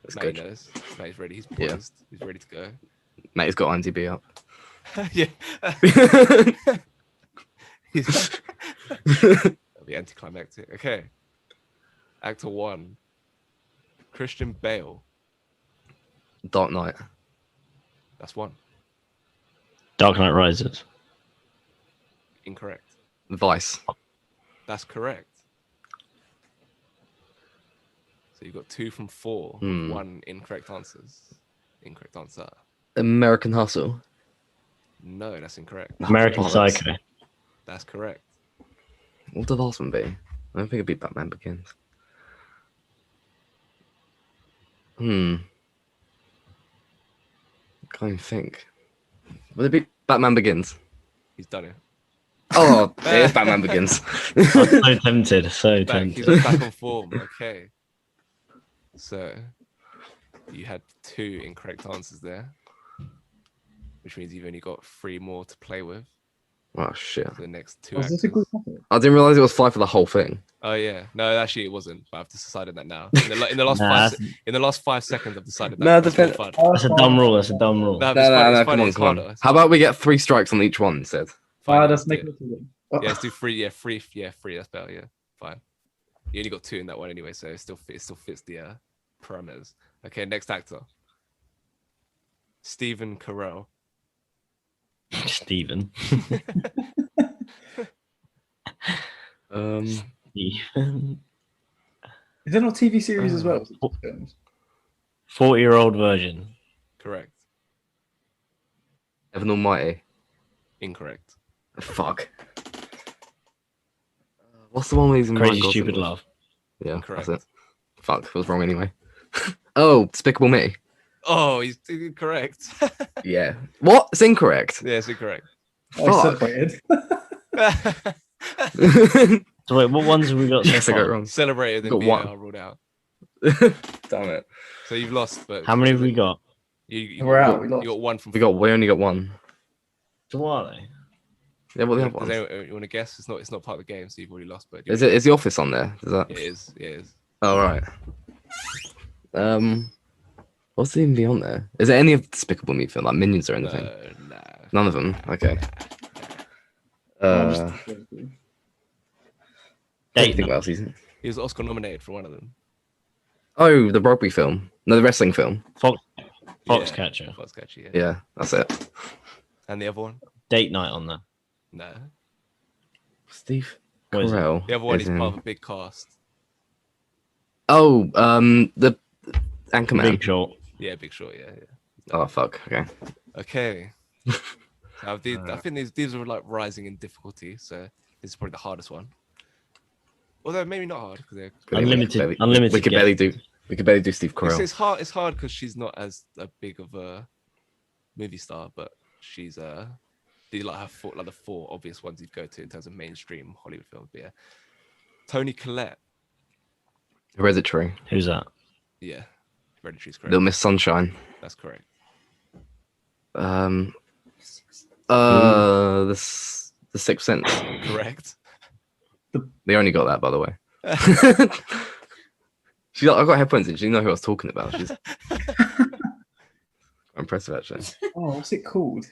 That's Matty good. knows. Matty's ready. He's poised. He's ready to go. Matty's got IMDb up. Yeah. That'll be anticlimactic. Okay. Actor 1. Christian Bale. Dark Knight. That's 1. Dark Knight Rises. Incorrect. Vice. That's correct. So you got 2 from 4. 1 incorrect answers. Incorrect answer. American Hustle. No, that's incorrect. American bollocks. Psycho. That's correct. What would the last one be? I don't think it'd be Batman Begins. Can't even think. Would it be Batman Begins? He's done it. Oh, it is Batman Begins. I'm so tempted. So Back, he's tempted. back on form. Okay. So you had 2 incorrect answers there, which means you've only got 3 more to play with Oh shit! for the next 2 Was this a actors. good topic? I didn't realize it was 5 for the whole thing. Oh yeah, no, actually it wasn't. But I've just decided that now. In the last Nah, in the last 5 seconds, I've decided that. No, that's depend- more fun. That's a dumb rule. That's a dumb rule. No, No, it's funny, it's come funny, on, it's come on. harder, it's How harder. about we get 3 strikes on each one instead? Fine, Let's do make it. it again. Yeah, let's do 3. Yeah, 3. Yeah, 3. That's better. Yeah, fine. You only got 2 in that one anyway, so it still fits the parameters. Okay, next actor. Stephen Carell. Stephen. Stephen. Is there not TV series as well? Films? 40-year-old virgin. Correct. Evan Almighty. Incorrect. Fuck. What's the one where he's in Crazy Ryan Gosling Stupid with? Love. Yeah, Correct. that's it. Fuck, it was wrong anyway. Oh, Despicable Me. Oh, he's correct. Yeah. What? It's incorrect. Yeah, it's incorrect. I Fuck. celebrated. So wait, what ones have we got? Yes, so I got far? it wrong. Celebrated and Got one. VAR ruled out. Damn it. So you've lost, but How many have we got? got, We're out. We lost. you got 1 from We only got 1. So what are they? Yeah, what the other Does ones? anyone, you want to guess? It's not part of the game, so you've already lost. But Is The Office on there? Is that? It is. It is. Oh right. What's even be on there? Is there any of Despicable Me film, like Minions or anything? Nah. None of them. Okay. Just- Date Think night. what else he's in. He was Oscar nominated for one of them. Oh, the rugby film. No, the wrestling film. Foxcatcher. Foxcatcher, yeah. Yeah, that's it. And the other one? Date night on there. No. Steve What is it? Carell. The other one is in- part of a big cast. Oh, the Anchorman. Big Short. Yeah, Big Short. Yeah. Oh fuck. Okay. Okay. I think these are like rising in difficulty, so this is probably the hardest one. Although maybe not hard because they're. Unlimited We could barely do. We could barely do Steve Carell. It's hard. It's hard because she's not as a big of a movie star, but she's these like have the 4 obvious ones you'd go to in terms of mainstream Hollywood films. But yeah, Toni Collette. Hereditary. Who's that? Yeah, Hereditary's correct. Little Miss Sunshine. That's correct. The Sixth Sense. Correct. They only got that, by the way. She's like, I got headphones in. She didn't know who I was talking about. She's quite impressive, actually. Oh, what's it called?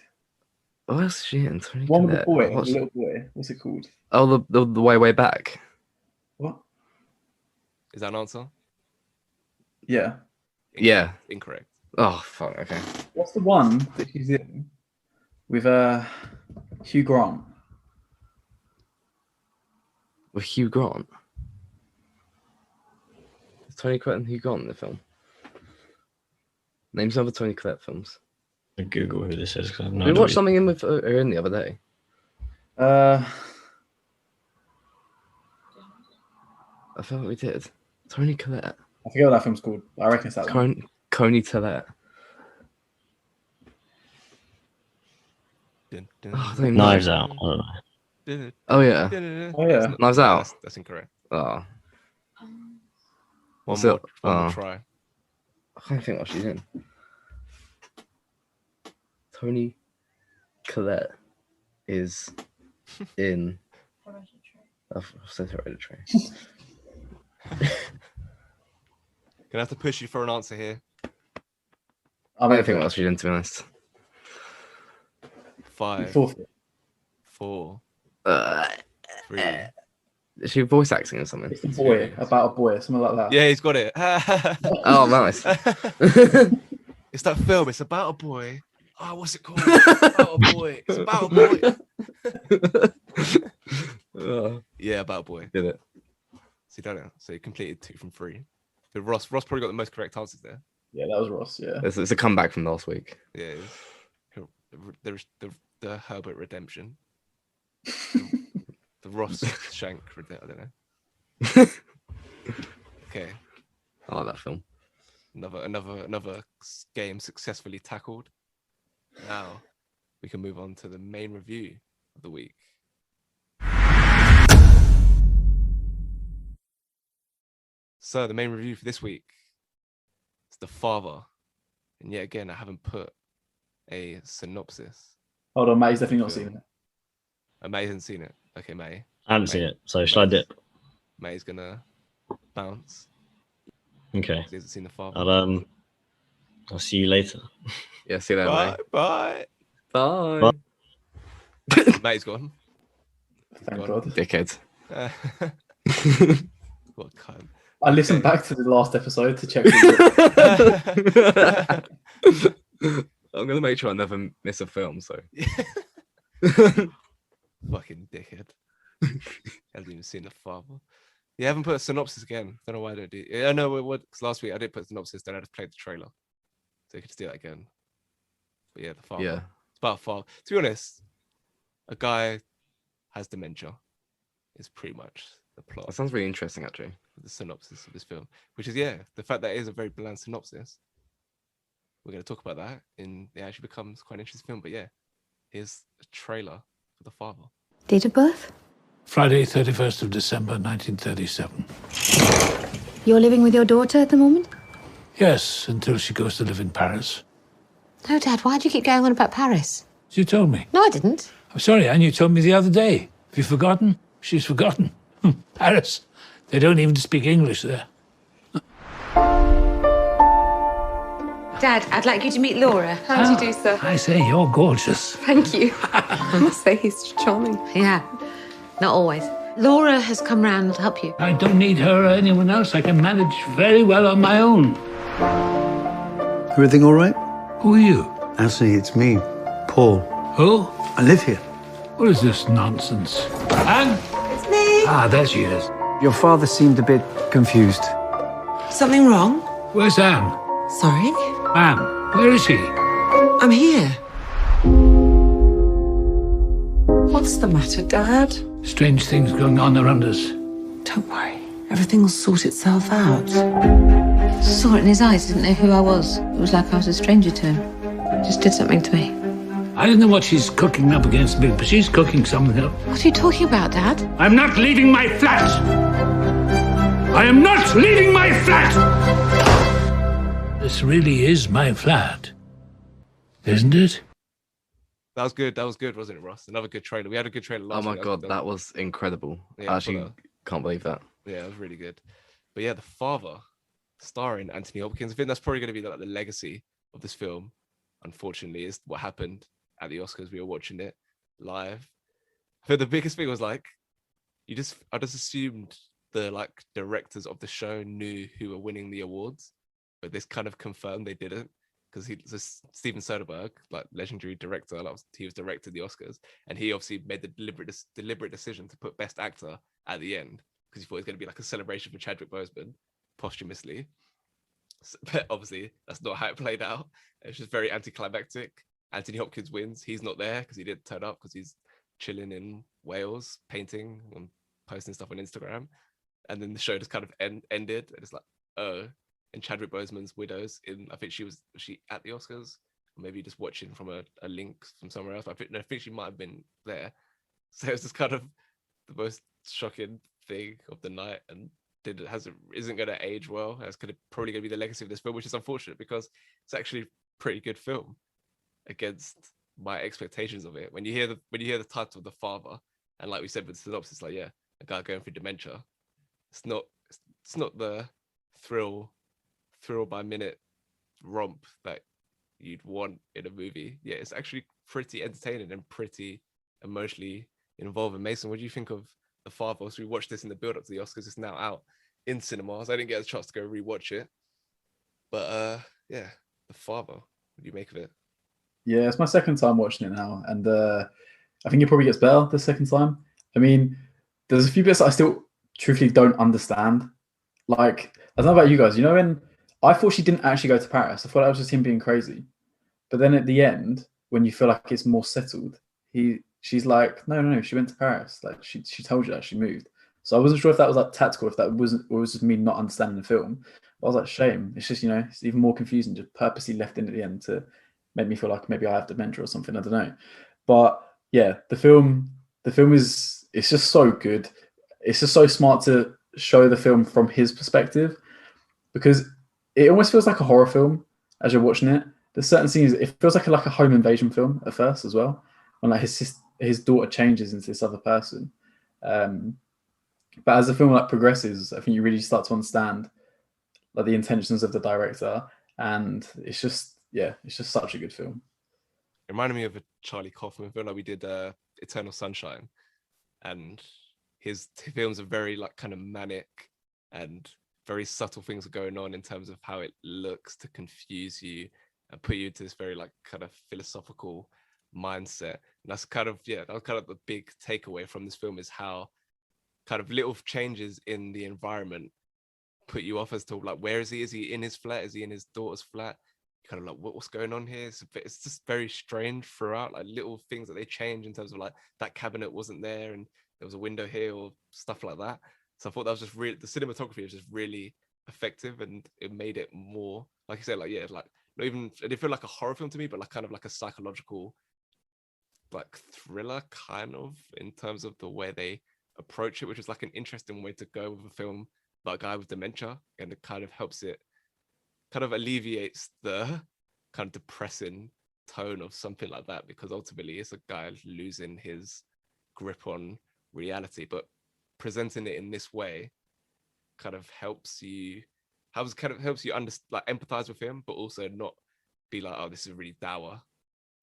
What else is she in? Toni One with the Collette. boy, What's- the little boy. What's it called? Oh, the way back. What? Is that an answer? Yeah. Yeah. Incorrect. Oh fuck. Okay. What's the one that she's in with Hugh Grant? With Hugh Grant. Is Tony Collette and Hugh Grant in the film? Name some other Tony Collette films. Google who this is because I have no We idea. watched something in with her in the other day. Uh, I feel like we did. Tony Collette. I forget what that film's called. I reckon it's that one. Coney Collette. Dun, dun, Oh, I don't even know. Knives Out. I don't know. dun, Oh yeah. dun, dun, dun. Oh, yeah. That's Knives Out. That's incorrect. Oh. One What's more, it? one Oh. more try. I can't think what she's in. Tony Collette is in. I've said Hereditary. Gonna have to push you for an answer here. I don't think what else she's in, to be honest. 5, Fourth. 4, Uh, 3. is she voice acting or something? It's a boy, about a boy, something like that. Yeah, he's got it. Oh, nice. It's that film. It's about a boy. Oh, what's it called? It's about a boy. It's about a boy. Yeah, about a boy. Did it. So you done it. So you completed 2 from 3. So Ross probably got the most correct answers there. Yeah, that was Ross. Yeah. It's a comeback from last week. Yeah. There's the Herbert redemption. The Ross Shank redemption. I don't know. Okay. I like that film. Another game successfully tackled. Now we can move on to the main review of the week. So the main review for this week is The Father. And yet again, I haven't put a synopsis. Hold on, Matty's definitely not seen it. May hasn't seen it. Okay, May. I haven't seen it, so shall I dip? May's gonna bounce. Okay. He hasn't seen The Father. I'll see you later. Yeah, see you later, Bye. mate. Bye. Bye. Mate's gone. Thank God. God. Dickhead. What cunt. I listened back to the last episode to check. I'm gonna make sure I never miss a film. So. Fucking dickhead. Hasn't even seen The Father. You haven't put a synopsis again. Don't know why I don't do it. I know what, because last week I did put a synopsis, then I just played the trailer. So you could just do that again. But yeah, The Father. Yeah. It's about a father. To be honest, a guy has dementia. Is pretty much the plot. That sounds really interesting, actually. The synopsis of this film, which is the fact that it is a very bland synopsis. We're going to talk about that, and it actually becomes quite an interesting film. But yeah, here's a trailer for The Father. Date of birth? Friday, 31st of December, 1937. You're living with your daughter at the moment? Yes, until she goes to live in Paris. No, Dad, why do you keep going on about Paris? You told me. No, I didn't. I'm sorry, Anne, you told me the other day. Have you forgotten? She's forgotten. Paris. They don't even speak English there. Dad, I'd like you to meet Laura. How do you do, sir? I say, you're gorgeous. Thank you. I must say he's charming. Yeah, not always. Laura has come round to help you. I don't need her or anyone else. I can manage very well on my own. Everything all right? Who are you? Actually, it's me, Paul. Who? I live here. What is this nonsense? Anne? It's me. Ah, there she is. Your father seemed a bit confused. Something wrong? Where's Anne? Sorry? Anne, where is she? I'm here. What's the matter, Dad? Strange things going on around us. Don't worry. Everything will sort itself out. Saw it in his eyes, didn't know who I was. It was like I was a stranger to him. Just did something to me. I don't know what she's cooking up against me, but she's cooking something up. What are you talking about, Dad? I'm not leaving my flat! I am not leaving my flat! This really is my flat, isn't it? That was good. That was good, wasn't it, Ross? Another good trailer. We had a good trailer last Oh my week. god, that was incredible. Yeah, I actually can't believe that. Yeah, it was really good. But yeah, The Father, starring Anthony Hopkins. I think that's probably going to be like the legacy of this film. Unfortunately, is what happened at the Oscars. We were watching it live. I think the biggest thing was like, I just assumed the like directors of the show knew who were winning the awards. but this kind of confirmed they didn't, because Steven Soderbergh, like legendary director, he was directed the Oscars, and he obviously made the deliberate decision to put Best Actor at the end because he thought it was going to be like a celebration for Chadwick Boseman posthumously. But obviously that's not how it played out. It's just very anticlimactic. Anthony Hopkins wins. He's not there because he didn't turn up because he's chilling in Wales, painting and posting stuff on Instagram. And then the show just kind of ended, and it's like, oh. And Chadwick Boseman's widow's in. I think she at the Oscars, or maybe just watching from a link from somewhere else. But I think she might have been there. So it's just kind of the most shocking thing of the night, and isn't going to age well. It's probably going to be the legacy of this film, which is unfortunate because it's actually a pretty good film against my expectations of it. When you hear the title of The Father, and like we said with the synopsis, like, yeah, a guy going through dementia. It's not the thrill by minute romp that you'd want in a movie. Yeah, it's actually pretty entertaining and pretty emotionally involving. Mason, what do you think of The Father? So we watched this in the build up to the Oscars. It's now out in cinemas. I didn't get a chance to go rewatch it, but yeah, The Father. What do you make of it? Yeah, it's my second time watching it now, and I think it probably gets better the second time. I mean, there's a few bits that I still truthfully don't understand. Like, I don't know about you guys. You know, when I thought she didn't actually go to Paris, I thought that was just him being crazy. But then at the end, when you feel like it's more settled, she's like, no, she went to Paris. Like she told you that she moved. So I wasn't sure if that was like tactical, if that wasn't, or was just me not understanding the film. But I was like, shame. It's just, it's even more confusing, just purposely left in at the end to make me feel like maybe I have dementia or something. I don't know. But yeah, the film it's just so good. It's just so smart to show the film from his perspective, because it almost feels like a horror film as you're watching it. There's certain scenes, it feels like a home invasion film at first as well, when like his daughter changes into this other person. But as the film like progresses, I think you really start to understand like the intentions of the director, and it's just such a good film. It reminded me of a Charlie Kaufman film, like we did Eternal Sunshine, and his films are very like kind of manic, and very subtle things are going on in terms of how it looks to confuse you and put you into this very like kind of philosophical mindset. And that's kind of the big takeaway from this film, is how kind of little changes in the environment put you off as to like, where is he? Is he in his flat? Is he in his daughter's flat? Kind of like, what's going on here? It's just very strange throughout, like little things that they change in terms of like that cabinet wasn't there and there was a window here or stuff like that. So I thought that was just really, the cinematography was just really effective, and it made it more, like you said, like, yeah, like not even, it didn't feel like a horror film to me, but like kind of like a psychological like thriller kind of, in terms of the way they approach it, which is like an interesting way to go with a film about a guy with dementia, and it kind of helps it, kind of alleviates the kind of depressing tone of something like that, because ultimately it's a guy losing his grip on reality, but presenting it in this way kind of helps you like empathize with him, but also not be like, oh, this is a really dour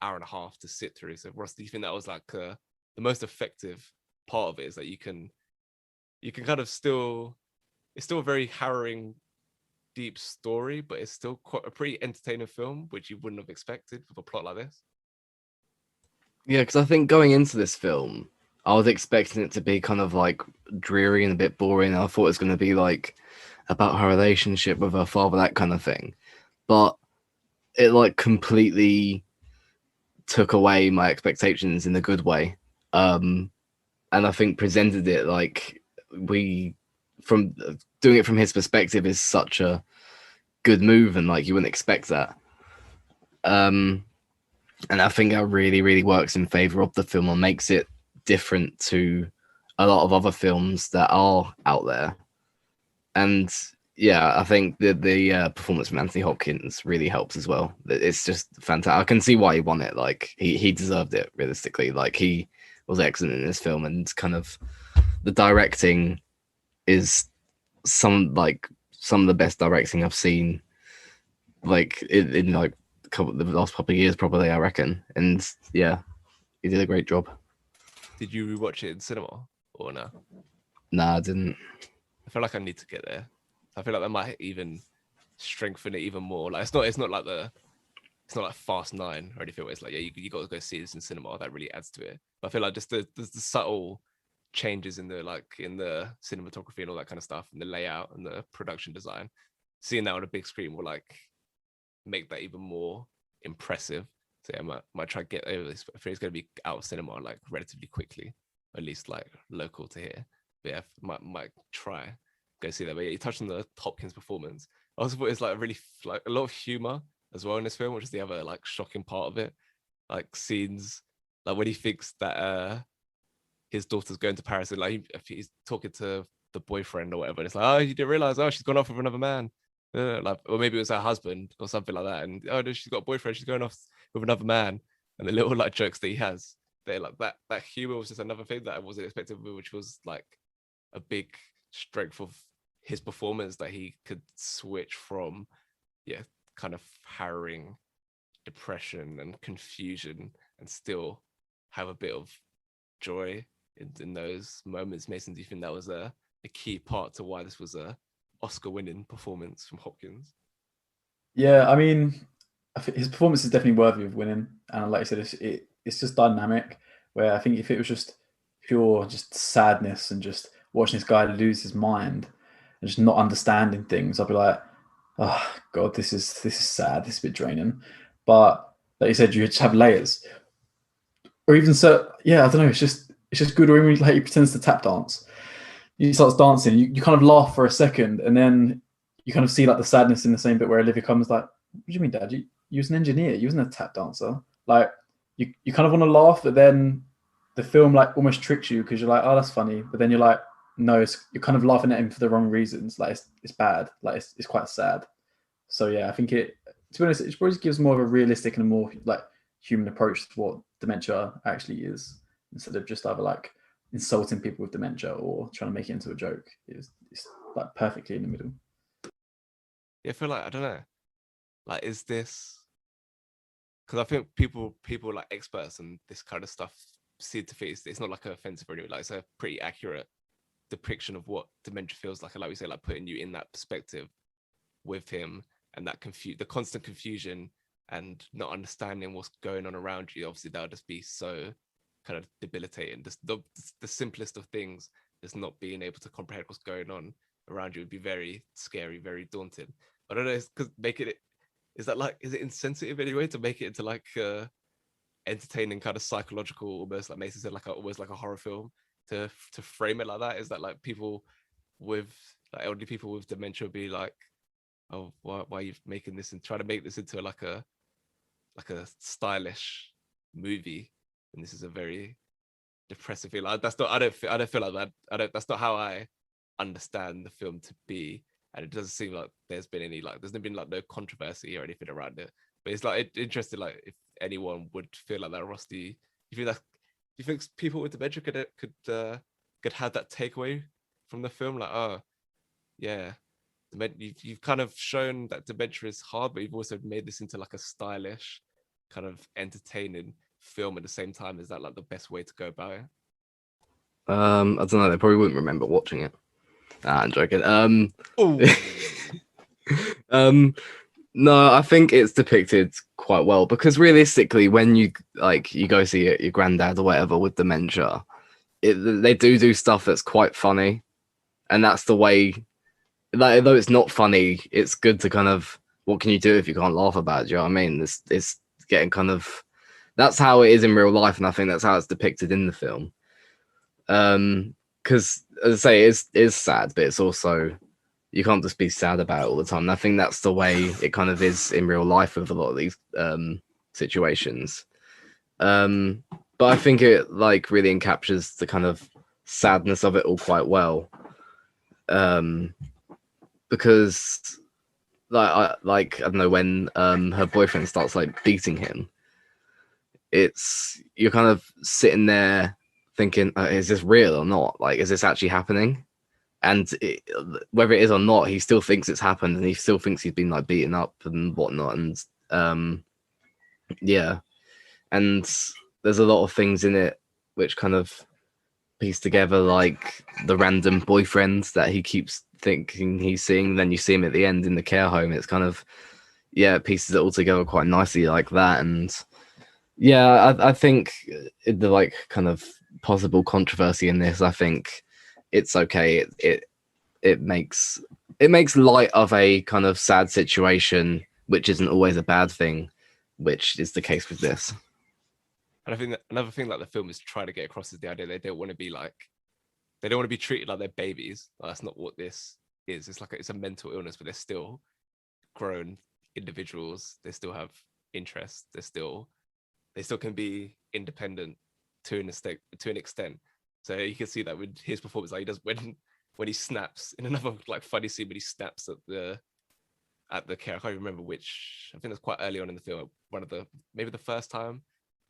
hour and a half to sit through. So Ross, do you think that was like the most effective part of it, is that you can kind of still, it's still a very harrowing, deep story, but it's still quite a pretty entertaining film, which you wouldn't have expected with a plot like this? Yeah, because I think going into this film, I was expecting it to be kind of like dreary and a bit boring. I thought it was going to be like about her relationship with her father, that kind of thing. But it like completely took away my expectations in a good way. And I think presented it like from doing it from his perspective is such a good move, and like you wouldn't expect that. And I think that really, really works in favor of the film and makes it different to a lot of other films that are out there. And yeah, I think the performance from Anthony Hopkins really helps as well. It's just fantastic. I can see why he won it. Like he deserved it, realistically. Like he was excellent in this film, and kind of the directing is some of the best directing I've seen, like in like the last couple of years, probably, I reckon. And yeah, he did a great job. Did you rewatch it in cinema or no? Nah, I didn't. I feel like I need to get there. I feel like that might even strengthen it even more. Like it's not like Fast 9 or anything where it's like, yeah, you got to go see this in cinema. That really adds to it. But I feel like just the subtle changes in the cinematography and all that kind of stuff, and the layout and the production design, seeing that on a big screen will like make that even more impressive. So yeah, I might try to get over this. I think it's going to be out of cinema like relatively quickly, at least like local to here. But yeah, might try go see that. But yeah, you touched on the Hopkins performance. I also thought it's like really like a lot of humor as well in this film, which is the other like shocking part of it. Like scenes like when he thinks that his daughter's going to Paris, and like he's talking to the boyfriend or whatever, and it's like, oh, you didn't realize, oh, she's gone off with another man. Like, or maybe it was her husband or something like that, and oh no, she's got a boyfriend, she's going off with another man. And the little like jokes that he has, they're like that humor was just another thing that I wasn't expecting, which was like a big strength of his performance, that he could switch from kind of harrowing depression and confusion and still have a bit of joy in those moments. Mason, do you think that was a key part to why this was a Oscar-winning performance from Hopkins? Yeah, I mean, I think his performance is definitely worthy of winning, and like I said, it's just dynamic. Where I think if it was just pure just sadness and just watching this guy lose his mind and just not understanding things, I'd be like, oh god, this is sad. This is a bit draining. But like you said, you just have layers, or even so. Yeah, I don't know. It's just good. Or even like he pretends to tap dance. He starts dancing. You kind of laugh for a second, and then you kind of see like the sadness in the same bit where Olivia comes like, "What do you mean, Dad? You was an engineer. You wasn't a tap dancer." Like you kind of want to laugh, but then the film like almost tricks you because you're like, "Oh, that's funny," but then you're like, "No, you're kind of laughing at him for the wrong reasons. Like it's bad. Like it's quite sad." So yeah, I think to be honest, it probably gives more of a realistic and a more like human approach to what dementia actually is, instead of just either like insulting people with dementia or trying to make it into a joke. It's like perfectly in the middle. Yeah, I feel like, I don't know, like, is this because I think people like experts and this kind of stuff seem to think it's not like offensive or anything. Like, it's a pretty accurate depiction of what dementia feels like, and like we say, like putting you in that perspective with him, and that the constant confusion and not understanding what's going on around you. Obviously, that would just be so kind of debilitating. The simplest of things, just not being able to comprehend what's going on around you, would be very scary, very daunting. I don't know, because is it insensitive anyway to make it into like entertaining kind of psychological, almost like Mason said, like almost like a horror film, to frame it like that? Is that like people with like elderly people with dementia be like, oh, why are you making this and try to make this into like a stylish movie, and this is a very depressive feel? Like, that's not, I don't feel like that. That's not how I understand the film to be. And it doesn't seem like there's been like no controversy or anything around it. But it's like interesting, like if anyone would feel like that. Ross, do you think people with dementia could have that takeaway from the film? Like, oh yeah, you've kind of shown that dementia is hard, but you've also made this into like a stylish, kind of entertaining film at the same time. Is that like the best way to go about it? I don't know. They probably wouldn't remember watching it. I'm joking. No, I think it's depicted quite well, because realistically, when you go see your granddad or whatever with dementia, they do stuff that's quite funny, and that's the way. Like, though it's not funny, it's good to kind of, what can you do if you can't laugh about it? Do you know what I mean? It's getting kind of, that's how it is in real life, and I think that's how it's depicted in the film. Because as I say, it is sad, but it's also, you can't just be sad about it all the time. And I think that's the way it kind of is in real life with a lot of these situations. But I think it like really encaptures the kind of sadness of it all quite well. Because I don't know, when her boyfriend starts like beating him, you're kind of sitting there thinking, is this real or not? Like, is this actually happening? And whether it is or not, he still thinks it's happened, and he still thinks he's been like beaten up and whatnot. And yeah, and there's a lot of things in it which kind of piece together, like the random boyfriends that he keeps thinking he's seeing. Then you see him at the end in the care home. It's kind of, yeah, it pieces it all together quite nicely like that. And yeah, I think the like kind of possible controversy in this, I think it's okay. It makes light of a kind of sad situation, which isn't always a bad thing, which is the case with this. And I think that another thing that the film is trying to get across is the idea they don't want to be like, they don't want to be treated like they're babies. That's not what this is. It's like it's a mental illness, but they're still grown individuals. They still have interests. They still can be independent to an extent. So you can see that with his performance, like he does when he snaps in another like funny scene, when he snaps at the care. I can't remember which. I think that's quite early on in the film. Maybe the first time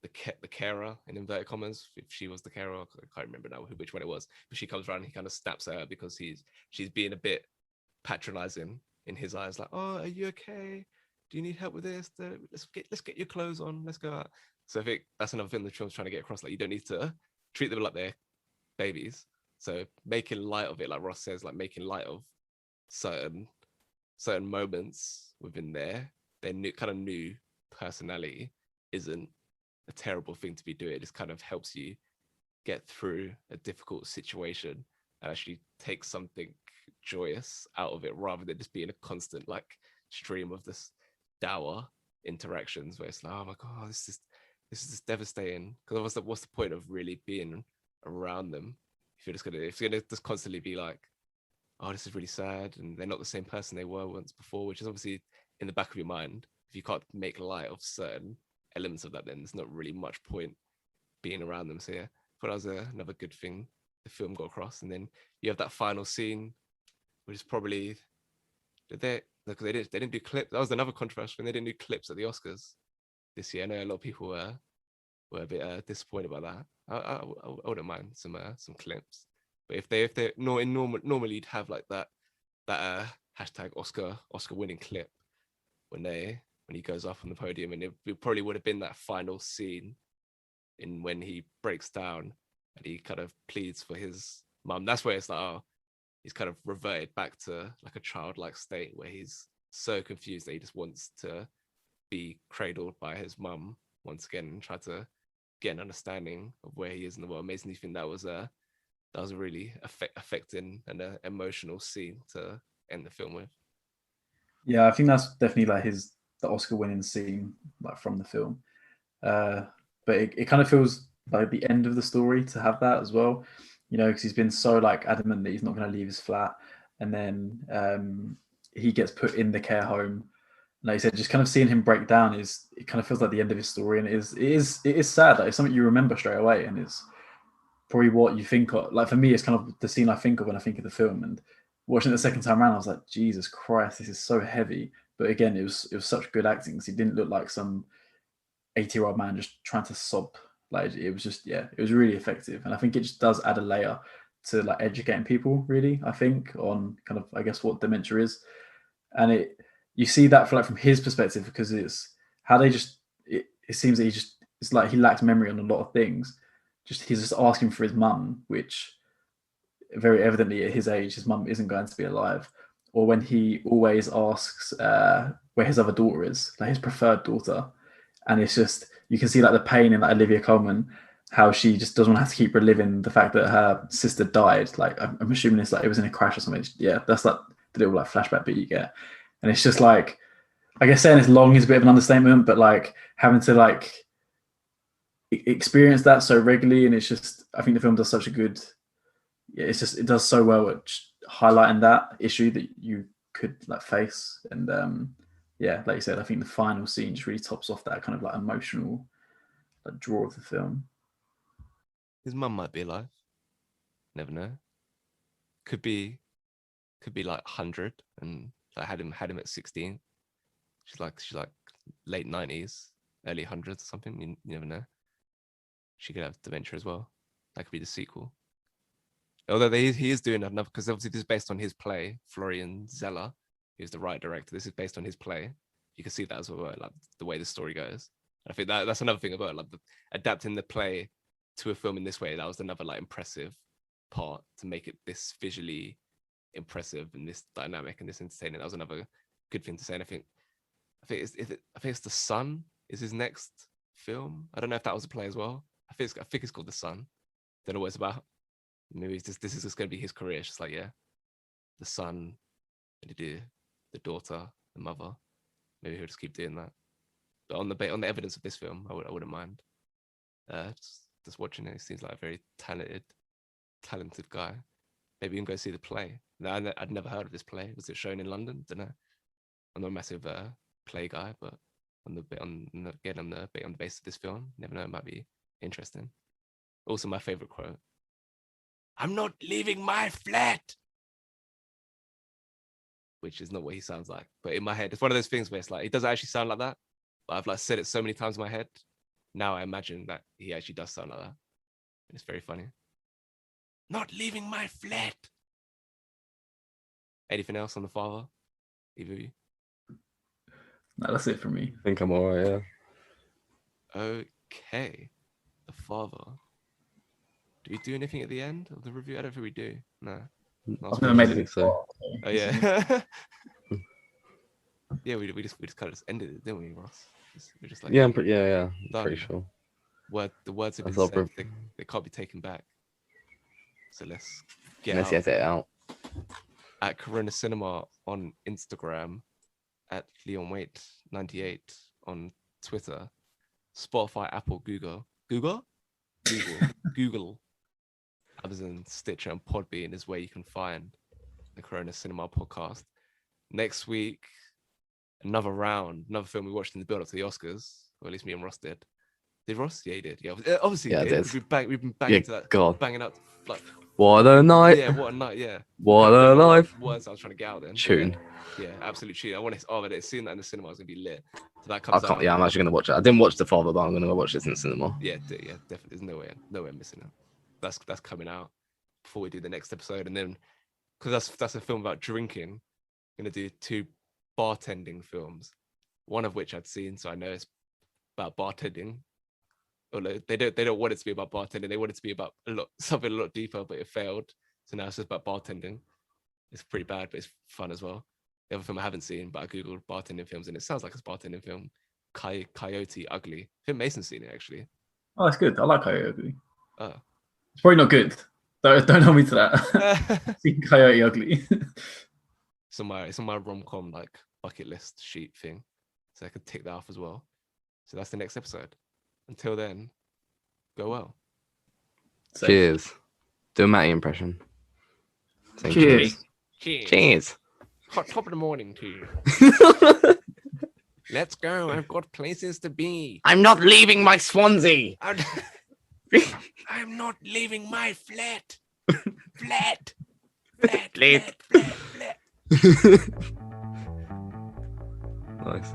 the carer in inverted commas, if she was the carer, I can't remember now which one it was. But she comes around and he kind of snaps at her because she's being a bit patronizing in his eyes, like, "Oh, are you okay? Do you need help with this? Let's get your clothes on. Let's go out." So I think that's another thing the film's trying to get across. Like, you don't need to treat them like they're babies. So making light of it, like Ross says, like making light of certain moments within their new personality isn't a terrible thing to be doing. It just kind of helps you get through a difficult situation and actually take something joyous out of it, rather than just being a constant like stream of this dour interactions where it's like, oh my god, this is just devastating. Because what's the point of really being around them if you're gonna just constantly be like, oh, this is really sad, and they're not the same person they were once before, which is obviously in the back of your mind. If you can't make light of certain elements of that, then there's not really much point being around them. So yeah, I thought that was another good thing the film got across. And then you have that final scene, which is probably they didn't do clips. That was another controversial thing. They didn't do clips at the Oscars this year. I know a lot of people were a bit disappointed about that. I wouldn't mind some clips, but if they normally you'd have like that hashtag Oscar winning clip when he goes up on the podium, and it probably would have been that final scene when he breaks down and he kind of pleads for his mum. That's where it's like, oh, he's kind of reverted back to like a childlike state where he's so confused that he just wants to be cradled by his mum once again and try to get an understanding of where he is in the world. Makes me think that was a really affecting and emotional scene to end the film with. Yeah, I think that's definitely like the Oscar winning scene, like from the film. But it kind of feels like the end of the story to have that as well, you know, because he's been so like adamant that he's not going to leave his flat, and then he gets put in the care home. Like I said, just kind of seeing him break down it kind of feels like the end of his story, and it is sad. Like it's something you remember straight away, and it's probably what you think of. Like for me, it's kind of the scene I think of when I think of the film. And watching it the second time around, I was like, Jesus Christ, this is so heavy. But again, it was such good acting, because he didn't look like some 80-year-old man just trying to sob. Like it was just, yeah, it was really effective, and I think it just does add a layer to like educating people, really. I think on kind of, I guess, what dementia is, and you see that from his perspective, because it's how they just it seems that it's like he lacks memory on a lot of things. Just he's just asking for his mum, which very evidently at his age his mum isn't going to be alive. Or when he always asks where his other daughter is, like his preferred daughter, and it's just, you can see like the pain in like Olivia Colman, how she just doesn't want to have to keep reliving the fact that her sister died. Like I'm assuming it's like it was in a crash or something. Yeah, that's like the little like flashback bit you get. And it's just like, I guess saying it's long is a bit of an understatement, but like having to like experience that so regularly, and it's just, I think the film does such a good, it does so well at highlighting that issue that you could like face. And yeah, like you said, I think the final scene just really tops off that kind of like emotional like draw of the film. His mum might be alive. Never know. Could be like 100, and I had him at 16. She's like late 90s, early 100s or something. You never know. She could have dementia as well. That could be the sequel. Although he is doing another, because obviously this is based on his play, Florian Zeller, who's the right director. This is based on his play. You can see that as well, like the way the story goes. I think that's another thing about like adapting the play to a film in this way. That was another like impressive part, to make it this visually impressive and this dynamic and this entertaining. That was another good thing to say. And I think it's The Sun is his next film. I don't know if that was a play as well. I think it's called The Sun. Don't know what it's about. Maybe this is just going to be his career. It's just like, yeah, the son, the daughter, the mother. Maybe he'll just keep doing that. But on the evidence of this film, I wouldn't mind. Just watching it, he seems like a very talented guy. Maybe you can go see the play. I'd never heard of this play. Was it shown in London? Don't know. I'm not a massive play guy, but on the basis of this film, never know, it might be interesting. Also, my favorite quote: "I'm not leaving my flat," which is not what he sounds like, but in my head, it's one of those things where it's like it doesn't actually sound like that, but I've like said it so many times in my head. Now I imagine that he actually does sound like that. And it's very funny. Not leaving my flat. Anything else on The Father? Either of you? No, that's it for me. I think I'm alright, yeah. Okay. The Father. Do we do anything at the end of the review? I don't think we do. No. I've never made it so. Oh yeah. Yeah, we just kind of just ended it, didn't we, Ross? We're just like, Yeah, I'm pretty sure. The words have been That's said. They can't be taken back. So let's get Let's get it out. At Corona Cinema on Instagram, at Leon Waite 98 on Twitter, Spotify, Apple, Google, Amazon, Stitcher, and Podbean is where you can find the Corona Cinema podcast. Next week, another film we watched in the build-up to the Oscars, or at least me and Ross did. Did Ross? Yeah, he did. Yeah, obviously. Yeah, he did. We've been banging to that. God. Banging out like. What a night! Yeah, what a night! Yeah. What a life! Words I was trying to get out then. Tune. Yeah, absolute tune. I want to. Oh, but seeing that in the cinema is gonna be lit. So that comes out. Yeah, I'm actually gonna watch it. I didn't watch The Father, but I'm gonna go watch this in the cinema. Yeah, definitely. There's no way I'm missing it. That's coming out before we do the next episode, and then because that's a film about drinking, I'm gonna do 2 bartending films. One of which I'd seen, so I know it's about bartending. Although they don't want it to be about bartending, they want it to be about something a lot deeper, but it failed. So now it's just about bartending. It's pretty bad, but it's fun as well. The other film I haven't seen, but I googled bartending films, and it sounds like it's a bartending film. Coyote Ugly. I think Mason's seen it actually. Oh, it's good. I like Coyote Ugly. Oh. It's probably not good. Don't hold me to that. See Coyote Ugly. It's on my rom-com like bucket list sheet thing, so I could tick that off as well. So that's the next episode. Until then, go well. Cheers. Do a Matty impression. Cheers. Cheers. Hot top of the morning to you. Let's go. I've got places to be. I'm not leaving my Swansea. I'm not leaving my flat. Flat. Nice.